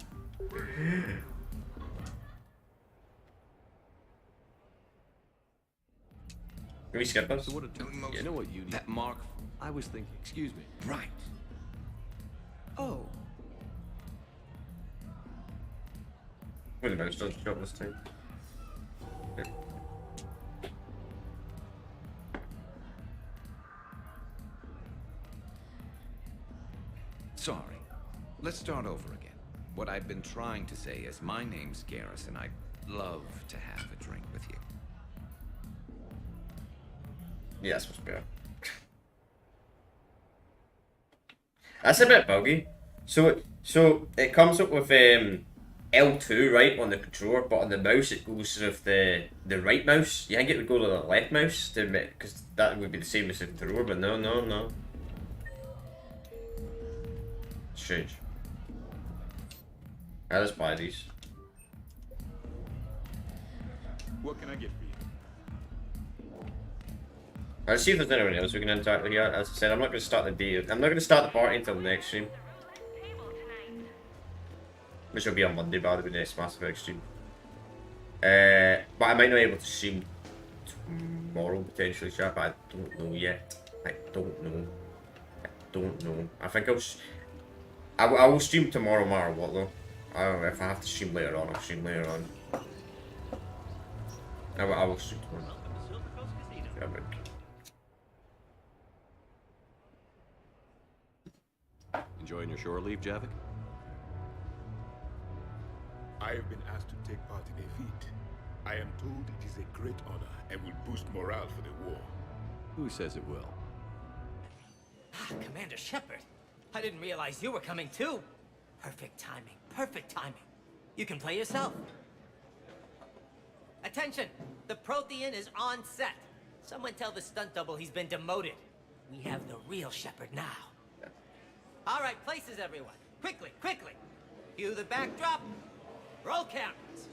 Can we skip this? You know what you need? That mark. I was thinking. Excuse me. Right. Oh. Wait a minute, don't jump this time. Yeah. Sorry. Let's start over again. What I've been trying to say is my name's Garrison. I'd love to have a drink with you. Yeah, that's much better. That's a bit buggy. So it comes up with L2 right on the controller, but on the mouse it goes with the right mouse. You think it would go to the left mouse to because that would be the same as the controller, but no. Strange. I'll just buy these. What can I get for you? I'll see if there's anyone else we can interact with here. As I said, I'm not going to start the day. I'm not going to start the party until the next stream. Which will be on Monday, by the way, the next Mass Effect stream. But I might not be able to stream tomorrow, potentially, chat, but I don't know yet. I don't know. I think I will stream tomorrow, no matter what, though. I don't know if I have to stream later on, I'll stream later on. I will stream tomorrow. Yeah, but... Enjoying your shore leave, Javik? I have been asked to take part in a feat. I am told it is a great honor and will boost morale for the war. Who says it will? Commander Shepard, I didn't realize you were coming too. Perfect timing, perfect timing. You can play yourself. Attention, the Prothean is on set. Someone tell the stunt double he's been demoted. We have the real Shepard now. All right, places everyone. Quickly. Cue the backdrop. Roll cameras.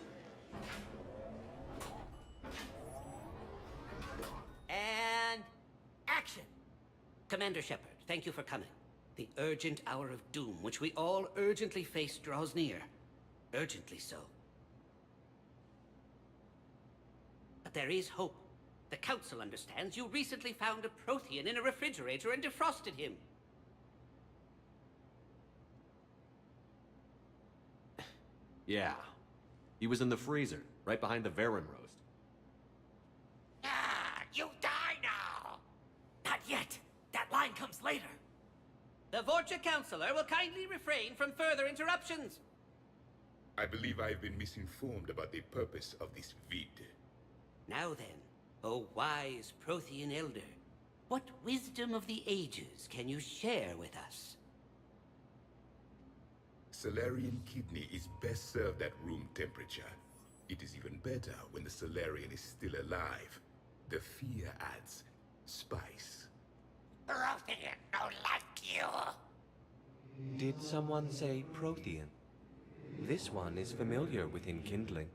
And action. Commander Shepard, thank you for coming. The urgent hour of doom, which we all urgently face, draws near. Urgently so. But there is hope. The Council understands you recently found a Prothean in a refrigerator and defrosted him. Yeah. He was in the freezer, right behind the Varen roast. You die now! Not yet. That line comes later. The Vorcha Counselor will kindly refrain from further interruptions. I believe I have been misinformed about the purpose of this vid. Now then, O wise Prothean Elder, what wisdom of the ages can you share with us? Solarian kidney is best served at room temperature. It is even better when the Solarian is still alive. The fear adds spice. Prothean don't like you. Did someone say Prothean? This one is familiar with enkindling.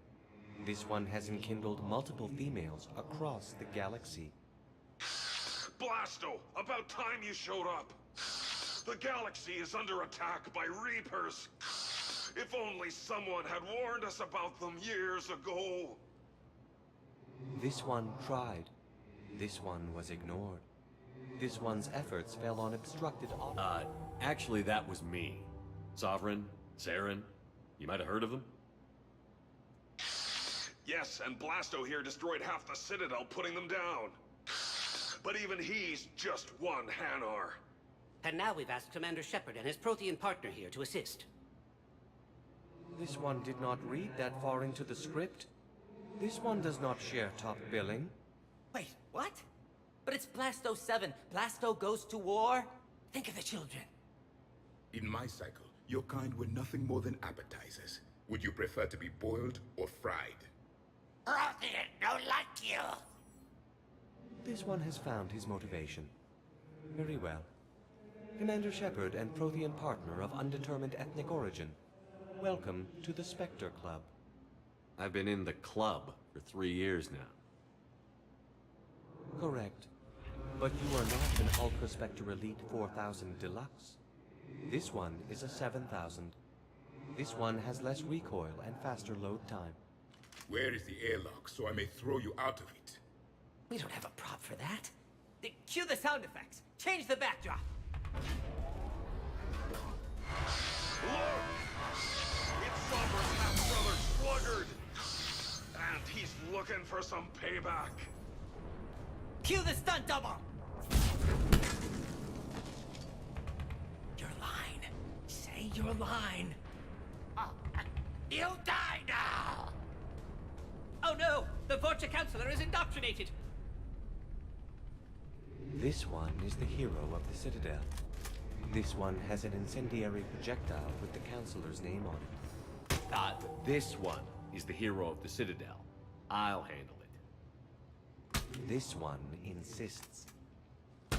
This one has enkindled multiple females across the galaxy. Blasto, about time you showed up. The galaxy is under attack by Reapers. If only someone had warned us about them years ago. This one tried. This one was ignored. This one's efforts fell on obstructed... Actually, that was me. Sovereign, Saren, you might have heard of them? Yes, and Blasto here destroyed half the Citadel, putting them down. But even he's just one Hanar. And now we've asked Commander Shepard and his Prothean partner here to assist. This one did not read that far into the script. This one does not share top billing. Wait, what? But it's Blasto 7. Blasto goes to war? Think of the children. In my cycle, your kind were nothing more than appetizers. Would you prefer to be boiled or fried? Prothean don't like you. This one has found his motivation. Very well. Commander Shepard and Prothean partner of undetermined ethnic origin. Welcome to the Spectre Club. I've been in the club for 3 years now. Correct. But you are not an Ultra Spectre Elite 4000 Deluxe. This one is a 7000. This one has less recoil and faster load time. Where is the airlock so I may throw you out of it? We don't have a prop for that. Cue the sound effects. Change the backdrop. Look! It's Sovereign's half-brother, Sluggard! And he's looking for some payback. Cue the stunt double! Your line. Say your line. You die now! Oh no! The Vorcha Counselor is indoctrinated! This one is the hero of the Citadel. This one has an incendiary projectile with the Counselor's name on it. This one is the hero of the Citadel. I'll handle it. This one insists.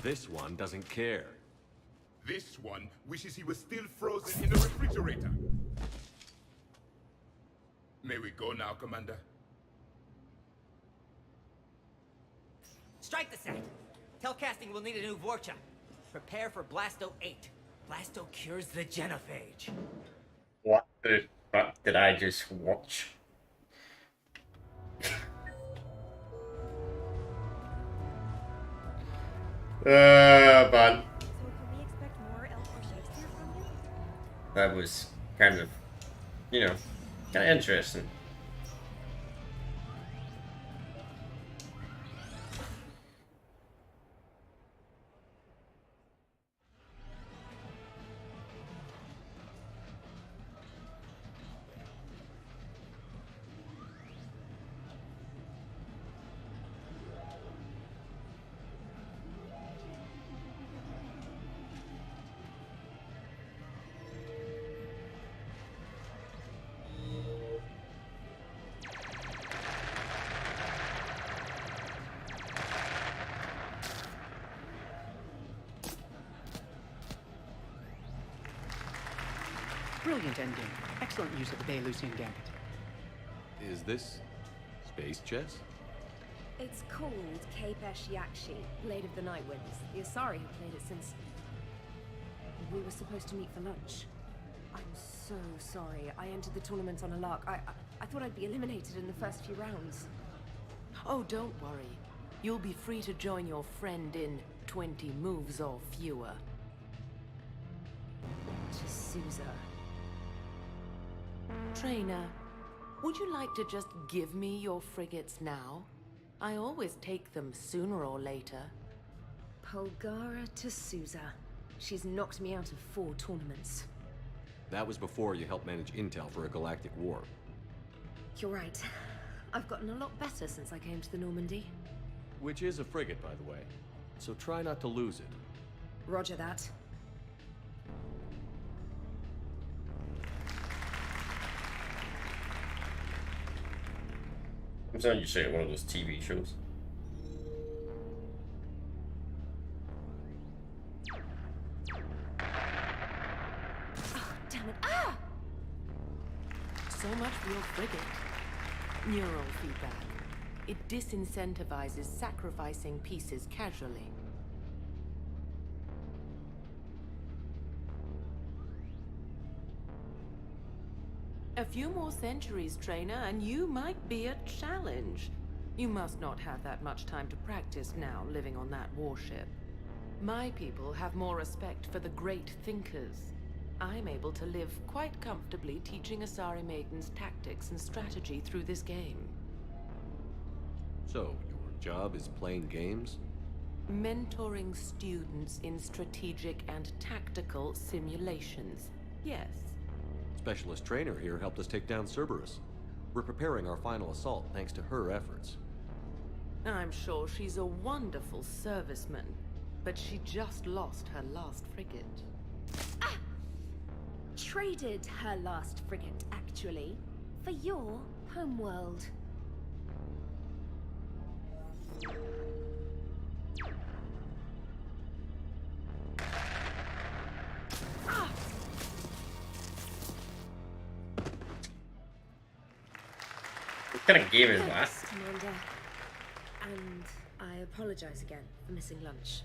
This one doesn't care. This one wishes he was still frozen in the refrigerator. May we go now, Commander? Strike the set. Telcasting will need a new Vorcha. Prepare for Blasto 8. Blasto cures the genophage. What the fuck did I just watch? Man. That was kind of, kind of interesting. Brilliant ending. Excellent use of the Belarusian gambit. Is this space chess? It's called Kapesh Yakshi, Blade of the Night Winds. The Asari have played it since... we were supposed to meet for lunch. I'm so sorry. I entered the tournament on a lark. I thought I'd be eliminated in the first few rounds. Oh, don't worry. You'll be free to join your friend in 20 moves or fewer. To Sousa. Trainer, would you like to just give me your frigates now? I always take them sooner or later. Polgara to Sousa. She's knocked me out of 4 tournaments. That was before you helped manage intel for a galactic war. You're right. I've gotten a lot better since I came to the Normandy. Which is a frigate, by the way. So try not to lose it. Roger that. I'm saying you say one of those TV shows. Oh, damn it. Ah! So much for your frigate. Neural feedback. It disincentivizes sacrificing pieces casually. A few more centuries, trainer, and you might be a challenge. You must not have that much time to practice now, living on that warship. My people have more respect for the great thinkers. I'm able to live quite comfortably teaching Asari maidens tactics and strategy through this game. So, your job is playing games? Mentoring students in strategic and tactical simulations. Yes. Specialist trainer here helped us take down Cerberus. We're preparing our final assault thanks to her efforts. I'm sure she's a wonderful serviceman, but she just lost her last frigate. Traded her last frigate, actually, for your homeworld. What kind of game is that? Thanks, Commander. And I apologize again for missing lunch.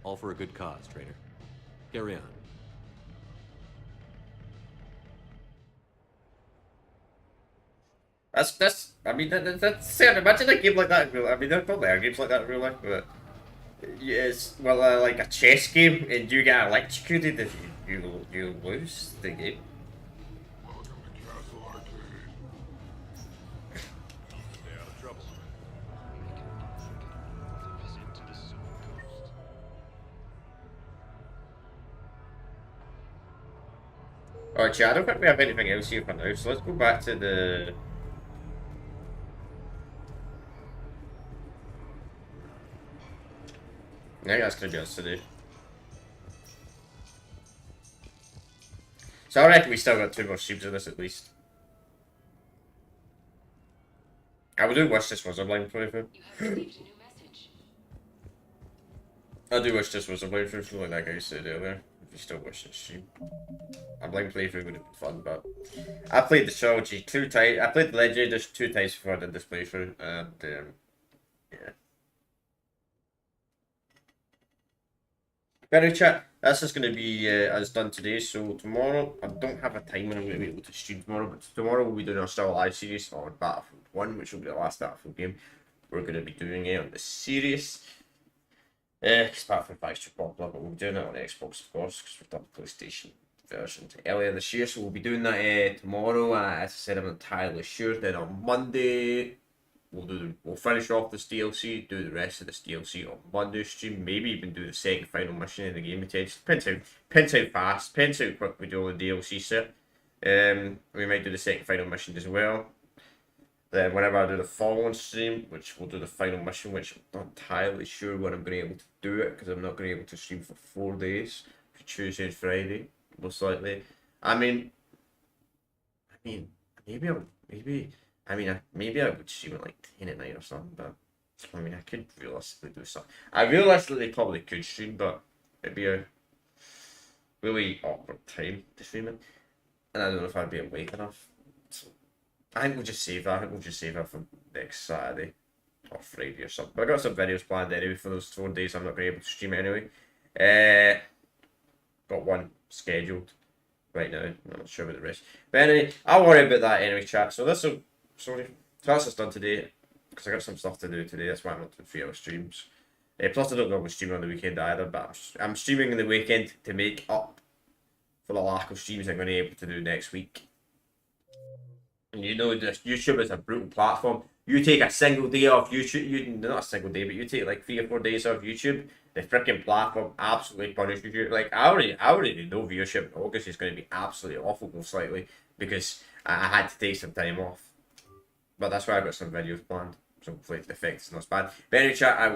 All for a good cause, trainer. Carry on. I mean, that's sad. Imagine a game like that in real life. I mean, there probably are games like that in real life, but it's, well, like a chess game, and you get electrocuted if you lose the game. Alright, chat, I don't think we have anything else here for now, so let's go back to the... I think that's gonna be us to do. So I reckon we still got 2 more streams of this at least. I would do wish this was a blind playthrough. I do wish this was a blind playthrough, like that guy said earlier. If you still wish this stream. A blind playthrough would have been fun, but I played the Trilogy 2 times. I played the Legendary Edition 2 times before I did this playthrough, and yeah. Very chat. That's just going to be us done today. So tomorrow, I don't have a time when I'm going to be able to stream tomorrow, but tomorrow we'll be doing our Still Alive series on Battlefield 1, which will be the last Battlefield game. We're going to be doing it on the series. Because Battlefield 5 is too popular, but we'll be doing it on Xbox, of course, because we've done the PlayStation version earlier this year. So we'll be doing that tomorrow. As I said, I'm entirely sure. Then on Monday, we'll finish off this DLC, do the rest of this DLC on Monday stream, maybe even do the second final mission in the game. Depends how fast, depends how quick we do all the DLC set. We might do the second final mission as well. Then whenever I do the following stream, which we'll do the final mission, which I'm not entirely sure when I'm going to be able to do it, because I'm not going to be able to stream for 4 days, for Tuesday and Friday, most likely. Maybe I would stream at like 10 at night or something, but I mean, I could realistically do something. I realistically probably could stream, but it'd be a really awkward time to stream it, and I don't know if I'd be awake enough. So I think we'll just save that. I think we'll just save that for next Saturday or Friday or something. But I got some videos planned anyway for those 4 days. I'm not going to be able to stream it anyway. Got one scheduled right now. I'm not sure about the rest. But anyway, I'll worry about that anyway, chat. So that's just done today, because I got some stuff to do today. That's why I'm not doing 3 hour streams. Plus, I don't normally stream on the weekend either, but I'm streaming in the weekend to make up for the lack of streams I'm going to be able to do next week. And you know, YouTube is a brutal platform. You take a single day off YouTube, not a single day, but you take like 3 or 4 days off YouTube, the freaking platform absolutely punishes you. Like, I already know viewership in August is going to be absolutely awful, most likely, because I had to take some time off. But that's why I got some videos planned, so hopefully the effect is not as bad. But anyway, chat, I will